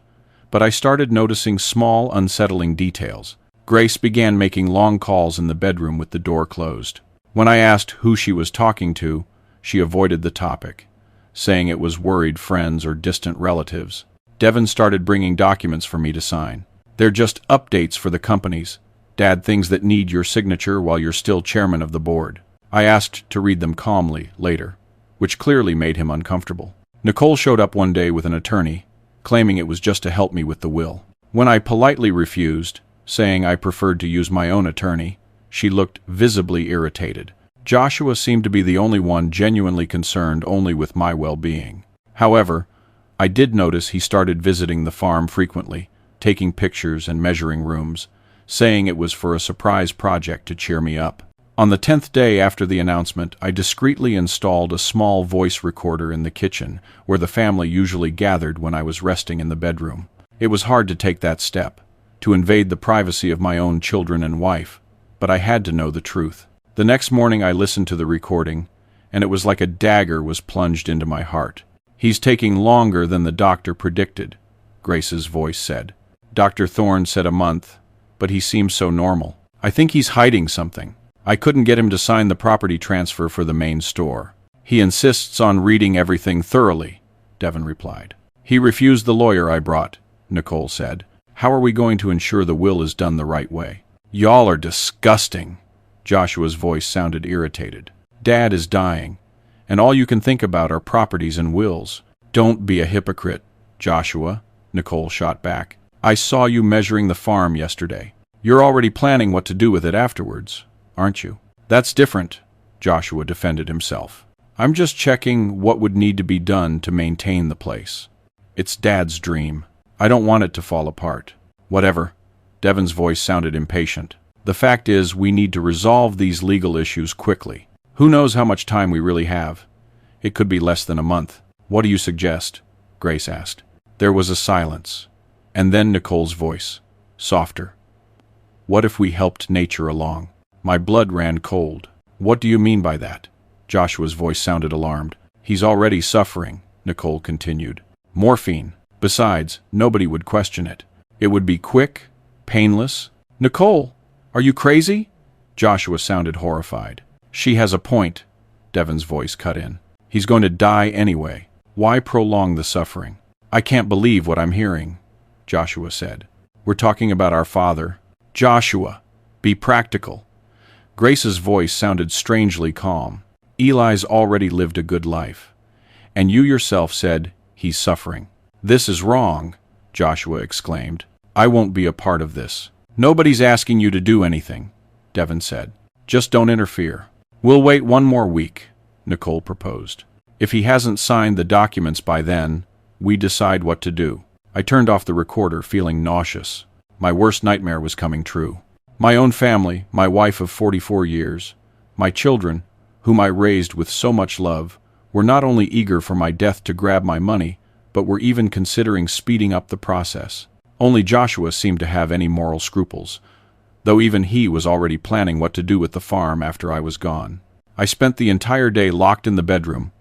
But I started noticing small, unsettling details. Grace began making long calls in the bedroom with the door closed. When I asked who she was talking to, she avoided the topic, saying it was worried friends or distant relatives. Devin started bringing documents for me to sign. "They're just updates for the companies, Dad, things that need your signature while you're still chairman of the board." I asked to read them calmly later, which clearly made him uncomfortable. Nicole showed up one day with an attorney, claiming it was just to help me with the will. When I politely refused, saying I preferred to use my own attorney, she looked visibly irritated. Joshua seemed to be the only one genuinely concerned only with my well-being. However, I did notice he started visiting the farm frequently, taking pictures and measuring rooms, saying it was for a surprise project to cheer me up. On the 10th day after the announcement, I discreetly installed a small voice recorder in the kitchen, where the family usually gathered when I was resting in the bedroom. It was hard to take that step, to invade the privacy of my own children and wife, but I had to know the truth. The next morning I listened to the recording, and it was like a dagger was plunged into my heart. "He's taking longer than the doctor predicted," Grace's voice said. "Dr. Thorne said a month, but he seems so normal. I think he's hiding something. I couldn't get him to sign the property transfer for the main store. He insists on reading everything thoroughly," Devin replied. "He refused the lawyer I brought," Nicole said. "How are we going to ensure the will is done the right way?" "Y'all are disgusting." Joshua's voice sounded irritated. "Dad is dying, and all you can think about are properties and wills." "Don't be a hypocrite, Joshua," Nicole shot back. "I saw you measuring the farm yesterday. You're already planning what to do with it afterwards, aren't you?" "That's different," Joshua defended himself. "I'm just checking what would need to be done to maintain the place. It's Dad's dream. I don't want it to fall apart." "Whatever." Devin's voice sounded impatient. "The fact is, we need to resolve these legal issues quickly. Who knows how much time we really have? It could be less than a month." "What do you suggest?" Grace asked. There was a silence, and then Nicole's voice, softer. "What if we helped nature along?" My blood ran cold. "What do you mean by that?" Joshua's voice sounded alarmed. "He's already suffering," Nicole continued. "Morphine. Besides, nobody would question it. It would be quick, painless." "Nicole, are you crazy?" Joshua sounded horrified. "She has a point," Devin's voice cut in. "He's going to die anyway. Why prolong the suffering?" "I can't believe what I'm hearing," Joshua said. We're talking about our father. Joshua, be practical. Grace's voice sounded strangely calm. Eli's already lived a good life. And you yourself said he's suffering. This is wrong, Joshua exclaimed. I won't be a part of this. Nobody's asking you to do anything, Devin said. Just don't interfere. We'll wait one more week, Nicole proposed. If he hasn't signed the documents by then, we decide what to do. I turned off the recorder, feeling nauseous. My worst nightmare was coming true. My own family, my wife of 44 years, my children, whom I raised with so much love, were not only eager for my death to grab my money, but were even considering speeding up the process. Only Joshua seemed to have any moral scruples, though even he was already planning what to do with the farm after I was gone. I spent the entire day locked in the bedroom,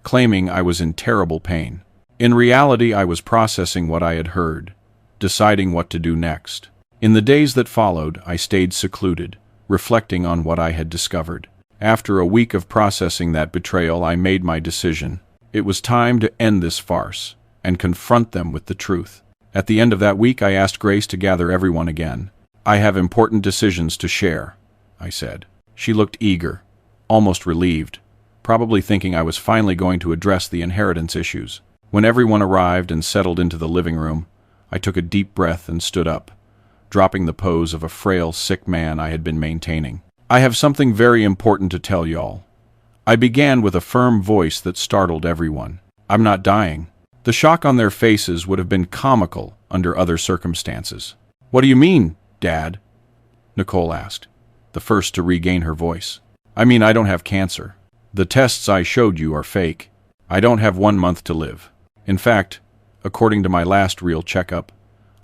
claiming I was in terrible pain. In reality, I was processing what I had heard, deciding what to do next. In the days that followed, I stayed secluded, reflecting on what I had discovered. After a week of processing that betrayal, I made my decision. It was time to end this farce and confront them with the truth. At the end of that week, I asked Grace to gather everyone again. I have important decisions to share, I said. She looked eager, almost relieved, probably thinking I was finally going to address the inheritance issues. When everyone arrived and settled into the living room, I took a deep breath and stood up, dropping the pose of a frail, sick man I had been maintaining. I have something very important to tell y'all. I began with a firm voice that startled everyone. I'm not dying. The shock on their faces would have been comical under other circumstances. What do you mean, Dad? Nicole asked, the first to regain her voice. I mean, I don't have cancer. The tests I showed you are fake. I don't have 1 month to live. In fact, according to my last real checkup,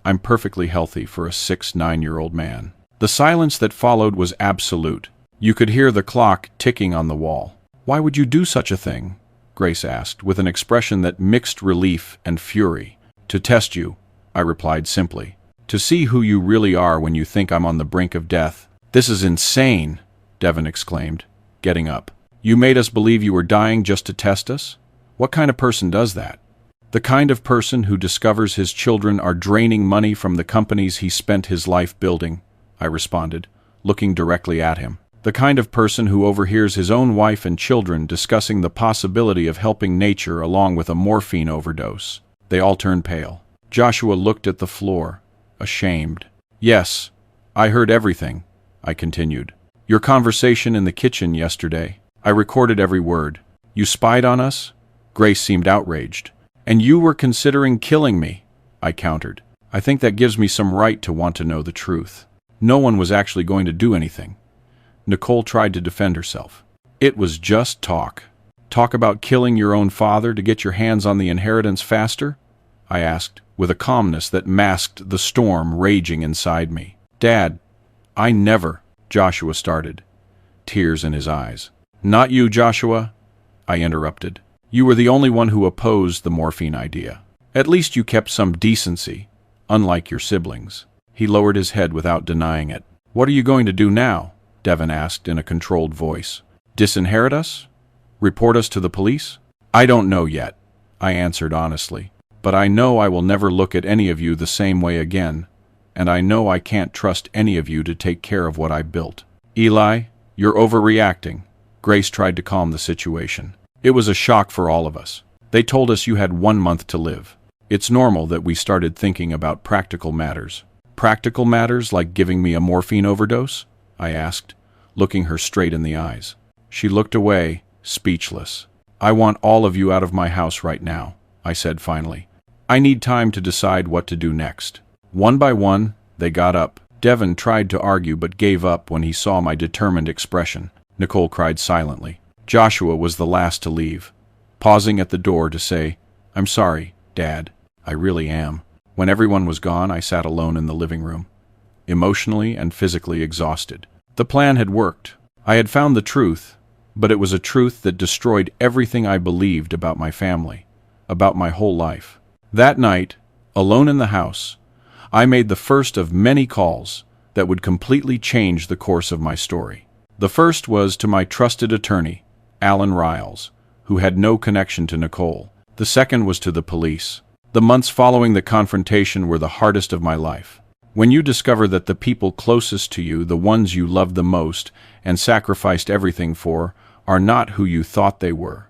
I'm perfectly healthy for a 9-year-old man. The silence that followed was absolute. You could hear the clock ticking on the wall. Why would you do such a thing? Grace asked, with an expression that mixed relief and fury. To test you, I replied simply. To see who you really are when you think I'm on the brink of death. This is insane, Devin exclaimed, getting up. You made us believe you were dying just to test us? What kind of person does that? The kind of person who discovers his children are draining money from the companies he spent his life building, I responded, looking directly at him. The kind of person who overhears his own wife and children discussing the possibility of helping nature along with a morphine overdose. They all turned pale. Joshua looked at the floor, ashamed. Yes, I heard everything, I continued. Your conversation in the kitchen yesterday. I recorded every word. You spied on us? Grace seemed outraged. And you were considering killing me, I countered. I think that gives me some right to want to know the truth. No one was actually going to do anything. Nicole tried to defend herself. It was just talk. Talk about killing your own father to get your hands on the inheritance faster? I asked, with a calmness that masked the storm raging inside me. Dad, I never, Joshua started, tears in his eyes. Not you, Joshua, I interrupted. You were the only one who opposed the morphine idea. At least you kept some decency, unlike your siblings. He lowered his head without denying it. What are you going to do now? Devin asked in a controlled voice. Disinherit us? Report us to the police? I don't know yet, I answered honestly. But I know I will never look at any of you the same way again, and I know I can't trust any of you to take care of what I built. Eli, you're overreacting. Grace tried to calm the situation. It was a shock for all of us. They told us you had 1 month to live. It's normal that we started thinking about practical matters. Practical matters like giving me a morphine overdose? I asked, looking her straight in the eyes. She looked away, speechless. I want all of you out of my house right now, I said finally. I need time to decide what to do next. One by one, they got up. Devin tried to argue but gave up when he saw my determined expression. Nicole cried silently. Joshua was the last to leave, pausing at the door to say, I'm sorry, Dad. I really am. When everyone was gone, I sat alone in the living room, emotionally and physically exhausted. The plan had worked. I had found the truth, but it was a truth that destroyed everything I believed about my family, about my whole life. That night, alone in the house, I made the first of many calls that would completely change the course of my story. The first was to my trusted attorney, Alan Riles, who had no connection to Nicole. The second was to the police. The months following the confrontation were the hardest of my life. When you discover that the people closest to you, the ones you loved the most and sacrificed everything for, are not who you thought they were,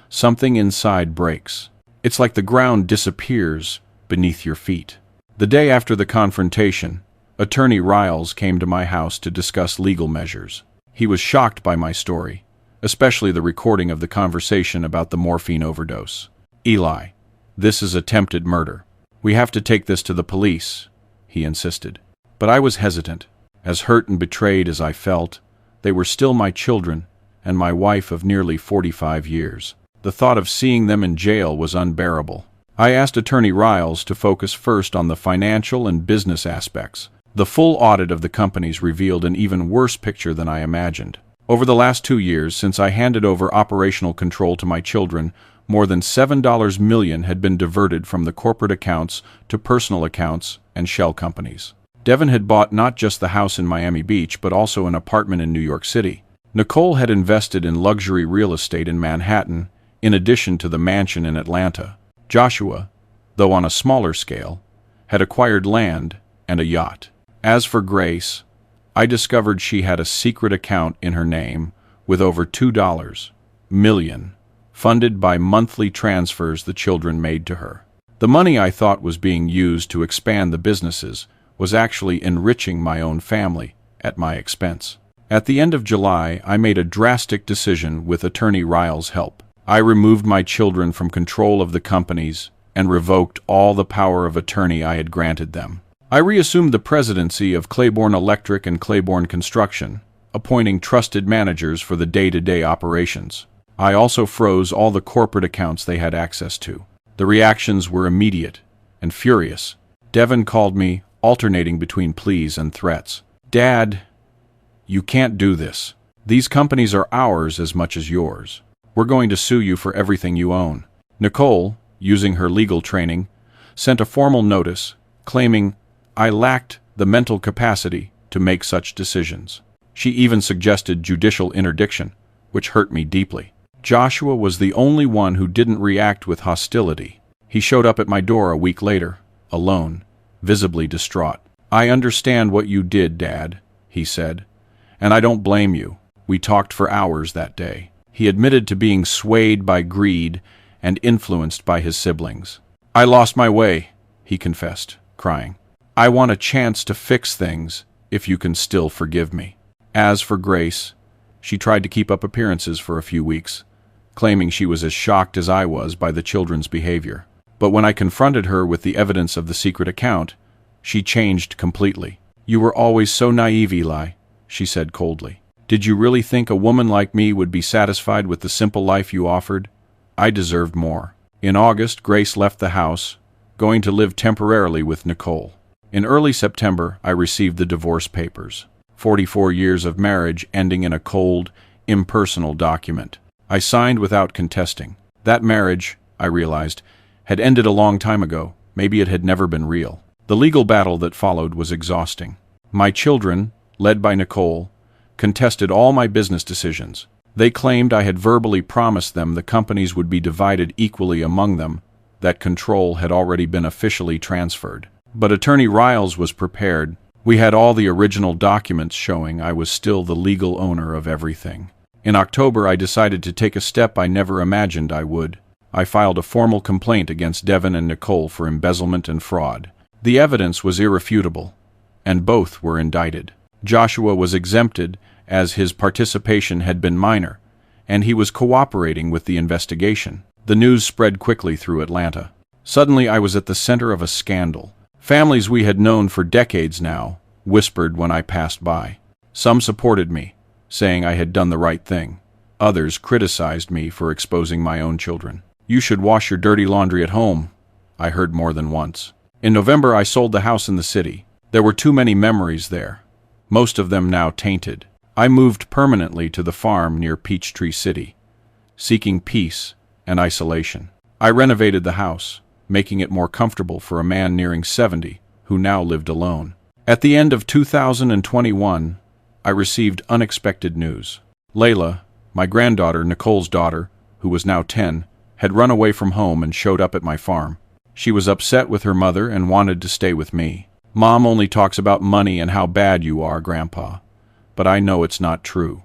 something inside breaks. It's like the ground disappears beneath your feet. The day after the confrontation, Attorney Riles came to my house to discuss legal measures. He was shocked by my story, especially the recording of the conversation about the morphine overdose. "Eli, this is attempted murder. We have to take this to the police," he insisted. But I was hesitant. As hurt and betrayed as I felt, they were still my children and my wife of nearly 45 years. The thought of seeing them in jail was unbearable. I asked Attorney Riles to focus first on the financial and business aspects. The full audit of the companies revealed an even worse picture than I imagined. Over the last 2 years, since I handed over operational control to my children, more than $7 million had been diverted from the corporate accounts to personal accounts and shell companies. Devin had bought not just the house in Miami Beach, but also an apartment in New York City. Nicole had invested in luxury real estate in Manhattan, in addition to the mansion in Atlanta. Joshua, though on a smaller scale, had acquired land and a yacht. As for Grace, I discovered she had a secret account in her name with over $2 million, funded by monthly transfers the children made to her. The money I thought was being used to expand the businesses was actually enriching my own family at my expense. At the end of July, I made a drastic decision with Attorney Riles' help. I removed my children from control of the companies and revoked all the power of attorney I had granted them. I reassumed the presidency of Claiborne Electric and Claiborne Construction, appointing trusted managers for the day-to-day operations. I also froze all the corporate accounts they had access to. The reactions were immediate and furious. Devin called me, alternating between pleas and threats. "Dad, you can't do this. These companies are ours as much as yours. We're going to sue you for everything you own." Nicole, using her legal training, sent a formal notice claiming I lacked the mental capacity to make such decisions. She even suggested judicial interdiction, which hurt me deeply. Joshua was the only one who didn't react with hostility. He showed up at my door a week later, alone, visibly distraught. "I understand what you did, Dad," he said, "and I don't blame you." We talked for hours that day. He admitted to being swayed by greed and influenced by his siblings. "I lost my way," he confessed, crying. "I want a chance to fix things, if you can still forgive me." As for Grace, she tried to keep up appearances for a few weeks, claiming she was as shocked as I was by the children's behavior. But when I confronted her with the evidence of the secret account, she changed completely. "You were always so naive, Eli," she said coldly. "Did you really think a woman like me would be satisfied with the simple life you offered? I deserved more." In August, Grace left the house, going to live temporarily with Nicole. In early September, I received the divorce papers. 44 years of marriage ending in a cold, impersonal document. I signed without contesting. That marriage, I realized, had ended a long time ago. Maybe it had never been real. The legal battle that followed was exhausting. My children, led by Nicole, contested all my business decisions. They claimed I had verbally promised them the companies would be divided equally among them, that control had already been officially transferred. But Attorney Riles was prepared. We had all the original documents showing I was still the legal owner of everything. In October, I decided to take a step I never imagined I would. I filed a formal complaint against Devin and Nicole for embezzlement and fraud. The evidence was irrefutable, and both were indicted. Joshua was exempted as his participation had been minor, and he was cooperating with the investigation. The news spread quickly through Atlanta. Suddenly, I was at the center of a scandal. Families we had known for decades now whispered when I passed by. Some supported me, saying I had done the right thing. Others criticized me for exposing my own children. "You should wash your dirty laundry at home," I heard more than once. In November, I sold the house in the city. There were too many memories there, most of them now tainted. I moved permanently to the farm near Peachtree City, seeking peace and isolation. I renovated the house, making it more comfortable for a man nearing 70 who now lived alone. At the end of 2021, I received unexpected news. Layla, my granddaughter, Nicole's daughter, who was now 10, had run away from home and showed up at my farm. She was upset with her mother and wanted to stay with me. Mom only talks about money and how bad you are, Grandpa. But I know it's not true,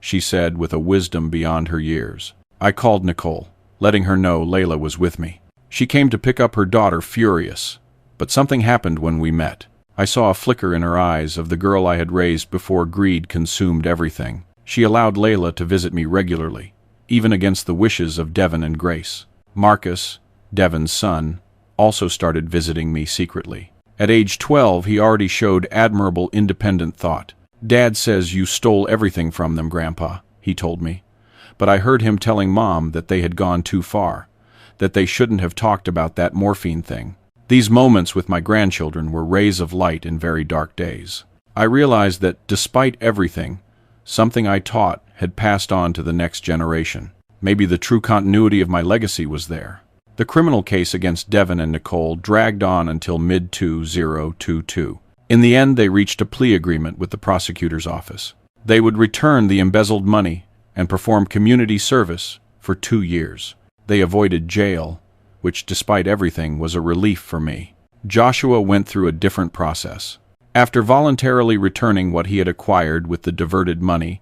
she said with a wisdom beyond her years. I called Nicole, letting her know Layla was with me. She came to pick up her daughter, furious. But something happened when we met. I saw a flicker in her eyes of the girl I had raised before greed consumed everything. She allowed Layla to visit me regularly, even against the wishes of Devin and Grace. Marcus, Devin's son, also started visiting me secretly. At age 12, he already showed admirable independent thought. Dad says you stole everything from them, Grandpa, he told me. But I heard him telling Mom that they had gone too far, that they shouldn't have talked about that morphine thing. These moments with my grandchildren were rays of light in very dark days. I realized that, despite everything, something I taught had passed on to the next generation. Maybe the true continuity of my legacy was there. The criminal case against Devin and Nicole dragged on until mid-2022. In the end, they reached a plea agreement with the prosecutor's office. They would return the embezzled money and perform community service for 2 years. They avoided jail, which, despite everything, was a relief for me. Joshua went through a different process. After voluntarily returning what he had acquired with the diverted money,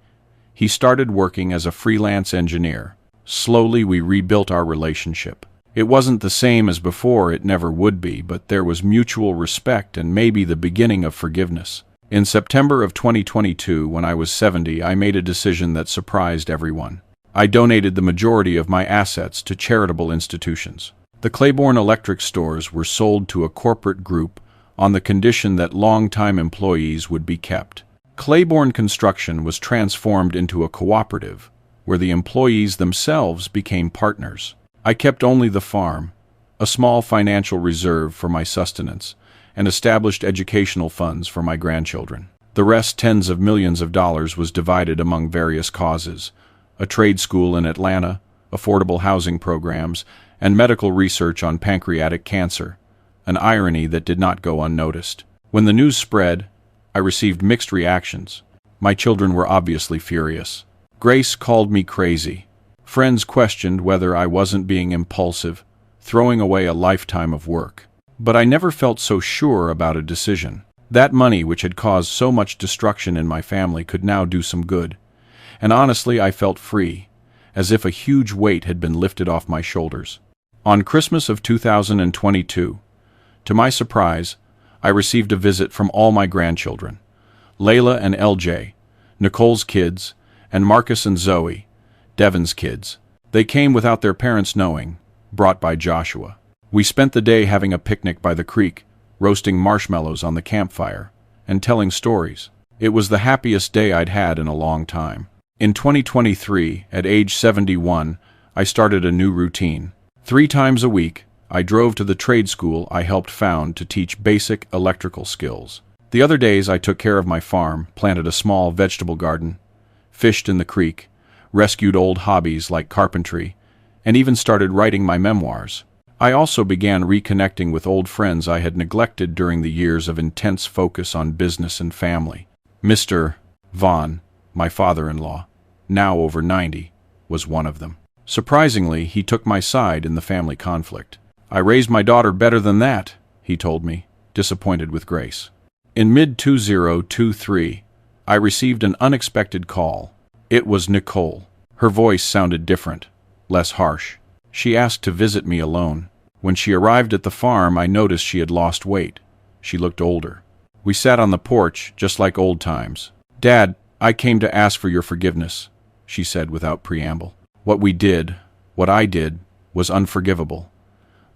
he started working as a freelance engineer. Slowly, we rebuilt our relationship. It wasn't the same as before, it never would be, but there was mutual respect and maybe the beginning of forgiveness. In September of 2022, when I was 70, I made a decision that surprised everyone. I donated the majority of my assets to charitable institutions. The Claiborne Electric stores were sold to a corporate group on the condition that long-time employees would be kept. Claiborne Construction was transformed into a cooperative, where the employees themselves became partners. I kept only the farm, a small financial reserve for my sustenance, and established educational funds for my grandchildren. The rest, tens of millions of dollars, was divided among various causes: a trade school in Atlanta, affordable housing programs, and medical research on pancreatic cancer, an irony that did not go unnoticed. When the news spread, I received mixed reactions. My children were obviously furious. Grace called me crazy. Friends questioned whether I wasn't being impulsive, throwing away a lifetime of work. But I never felt so sure about a decision. That money, which had caused so much destruction in my family, could now do some good. And honestly, I felt free, as if a huge weight had been lifted off my shoulders. On Christmas of 2022, to my surprise, I received a visit from all my grandchildren: Layla and LJ, Nicole's kids, and Marcus and Zoe, Devin's kids. They came without their parents knowing, brought by Joshua. We spent the day having a picnic by the creek, roasting marshmallows on the campfire, and telling stories. It was the happiest day I'd had in a long time. In 2023, at age 71, I started a new routine. 3 times a week, I drove to the trade school I helped found to teach basic electrical skills. The other days, I took care of my farm, planted a small vegetable garden, fished in the creek, rescued old hobbies like carpentry, and even started writing my memoirs. I also began reconnecting with old friends I had neglected during the years of intense focus on business and family. Mr. Vaughn, my father-in-law, now over 90, was one of them. Surprisingly, he took my side in the family conflict. "I raised my daughter better than that," he told me, disappointed with Grace. In mid-2023, I received an unexpected call. It was Nicole. Her voice sounded different, less harsh. She asked to visit me alone. When she arrived at the farm, I noticed she had lost weight. She looked older. We sat on the porch, just like old times. "Dad, I came to ask for your forgiveness," she said without preamble. What I did, was unforgivable.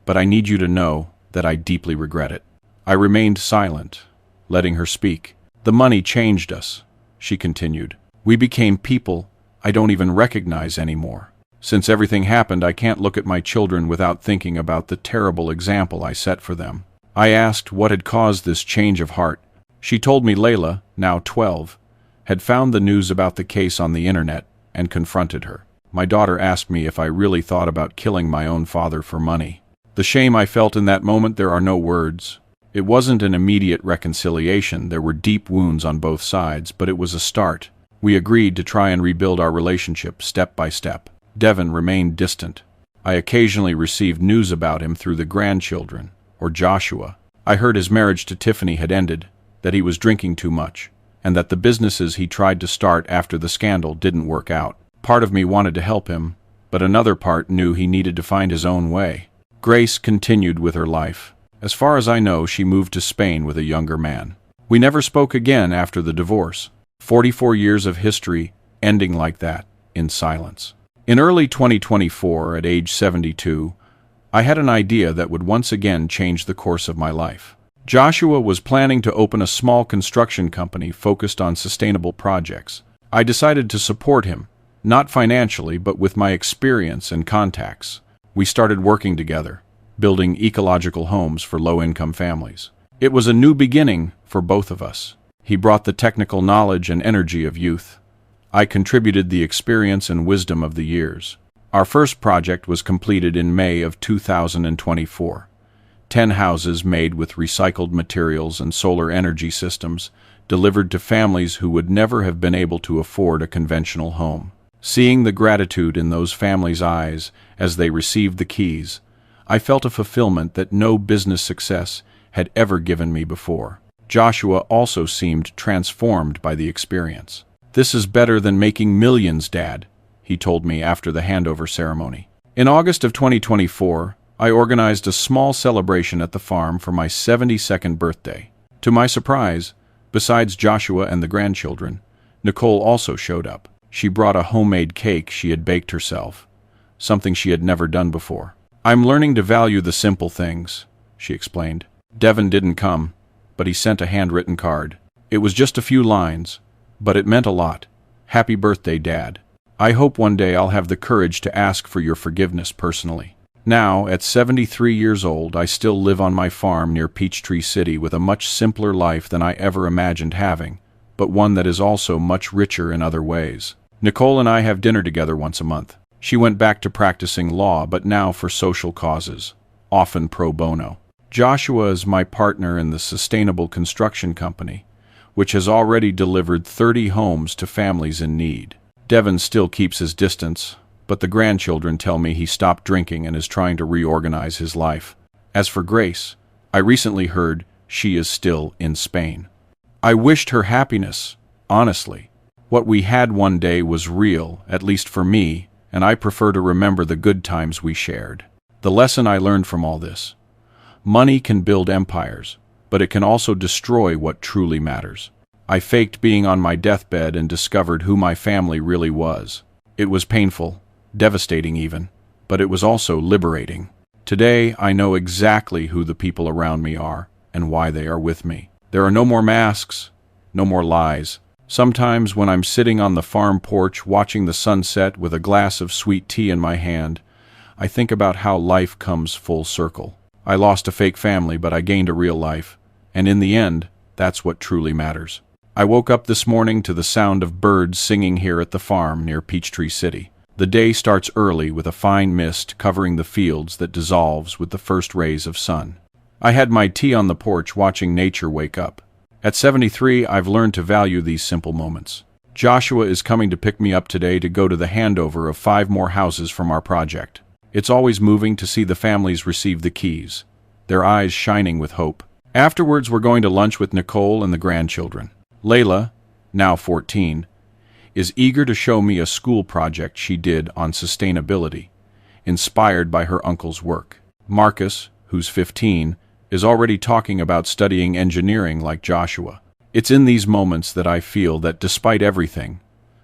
But I need you to know that I deeply regret it." I remained silent, letting her speak. "The money changed us," she continued. "We became people I don't even recognize anymore. Since everything happened, I can't look at my children without thinking about the terrible example I set for them." I asked what had caused this change of heart. She told me Layla, now 12, had found the news about the case on the internet and confronted her. My daughter asked me if I really thought about killing my own father for money. The shame I felt in that moment, there are no words. It wasn't an immediate reconciliation. There were deep wounds on both sides, but it was a start. We agreed to try and rebuild our relationship step by step. Devin remained distant. I occasionally received news about him through the grandchildren or Joshua. I heard his marriage to Tiffany had ended, that he was drinking too much, and that the businesses he tried to start after the scandal didn't work out. Part of me wanted to help him, but another part knew he needed to find his own way. Grace continued with her life. As far as I know, she moved to Spain with a younger man. We never spoke again after the divorce. 44 years of history ending like that, in silence. In early 2024, at age 72, I had an idea that would once again change the course of my life. Joshua was planning to open a small construction company focused on sustainable projects. I decided to support him, not financially, but with my experience and contacts. We started working together, building ecological homes for low-income families. It was a new beginning for both of us. He brought the technical knowledge and energy of youth. I contributed the experience and wisdom of the years. Our first project was completed in May of 2024. 10 houses made with recycled materials and solar energy systems, delivered to families who would never have been able to afford a conventional home. Seeing the gratitude in those families' eyes as they received the keys, I felt a fulfillment that no business success had ever given me before. Joshua also seemed transformed by the experience. "This is better than making millions, Dad," he told me after the handover ceremony. In August of 2024, I organized a small celebration at the farm for my 72nd birthday. To my surprise, besides Joshua and the grandchildren, Nicole also showed up. She brought a homemade cake she had baked herself, something she had never done before. "I'm learning to value the simple things," she explained. Devin didn't come, but he sent a handwritten card. It was just a few lines, but it meant a lot. "Happy birthday, Dad. I hope one day I'll have the courage to ask for your forgiveness personally." Now, at 73 years old, I still live on my farm near Peachtree City with a much simpler life than I ever imagined having, but one that is also much richer in other ways. Nicole and I have dinner together once a month. She went back to practicing law, but now for social causes, often pro bono. Joshua is my partner in the sustainable construction company, which has already delivered 30 homes to families in need. Devin still keeps his distance, but the grandchildren tell me he stopped drinking and is trying to reorganize his life. As for Grace, I recently heard she is still in Spain. I wished her happiness, honestly. What we had one day was real, at least for me, and I prefer to remember the good times we shared. The lesson I learned from all this: money can build empires, but it can also destroy what truly matters. I faked being on my deathbed and discovered who my family really was. It was painful, devastating even, but it was also liberating. Today, I know exactly who the people around me are and why they are with me. There are no more masks, no more lies. Sometimes when I'm sitting on the farm porch watching the sunset with a glass of sweet tea in my hand, I think about how life comes full circle. I lost a fake family, but I gained a real life, and in the end, that's what truly matters. I woke up this morning to the sound of birds singing here at the farm near Peachtree City. The day starts early with a fine mist covering the fields that dissolves with the first rays of sun. I had my tea on the porch watching nature wake up. At 73, I've learned to value these simple moments. Joshua is coming to pick me up today to go to the handover of 5 more houses from our project. It's always moving to see the families receive the keys, their eyes shining with hope. Afterwards, we're going to lunch with Nicole and the grandchildren. Layla, now 14, is eager to show me a school project she did on sustainability, inspired by her uncle's work. Marcus, who's 15, is already talking about studying engineering like Joshua. It's in these moments that I feel that despite everything,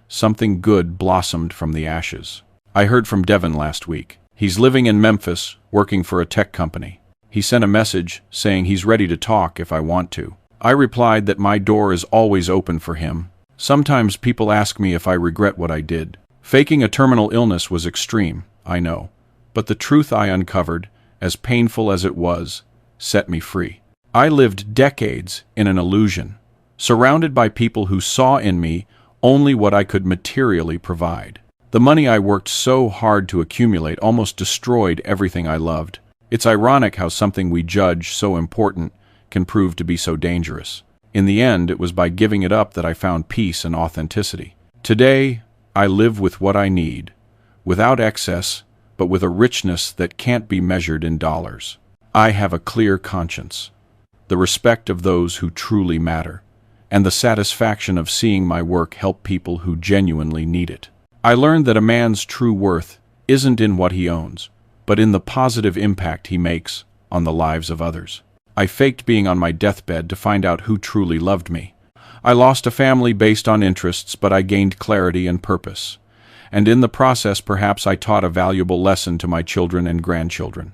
something good blossomed from the ashes. I heard from Devin last week. He's living in Memphis, working for a tech company. He sent a message saying he's ready to talk if I want to. I replied that my door is always open for him. Sometimes people ask me if I regret what I did. Faking a terminal illness was extreme, I know, but the truth I uncovered, as painful as it was, set me free. I lived decades in an illusion, surrounded by people who saw in me only what I could materially provide. The money I worked so hard to accumulate almost destroyed everything I loved. It's ironic how something we judge so important can prove to be so dangerous. In the end, it was by giving it up that I found peace and authenticity. Today, I live with what I need, without excess, but with a richness that can't be measured in dollars. I have a clear conscience. the respect of those who truly matter, and the satisfaction of seeing my work help people who genuinely need it. I learned that a man's true worth isn't in what he owns, but in the positive impact he makes on the lives of others. I faked being on my deathbed to find out who truly loved me. I lost a family based on interests, but I gained clarity and purpose. And in the process, perhaps I taught a valuable lesson to my children and grandchildren.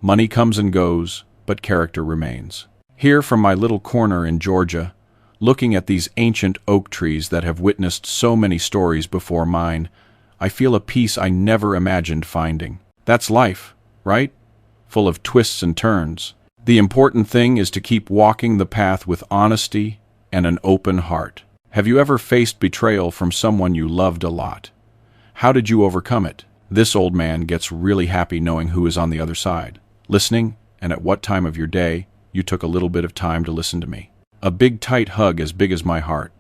Money comes and goes, but character remains. Here from my little corner in Georgia, looking at these ancient oak trees that have witnessed so many stories before mine, I feel a peace I never imagined finding. That's life, right? Full of twists and turns. The important thing is to keep walking the path with honesty and an open heart. Have you ever faced betrayal from someone you loved a lot? How did you overcome it? This old man gets really happy knowing who is on the other side, listening, and at what time of your day you took a little bit of time to listen to me. A big tight hug as big as my heart.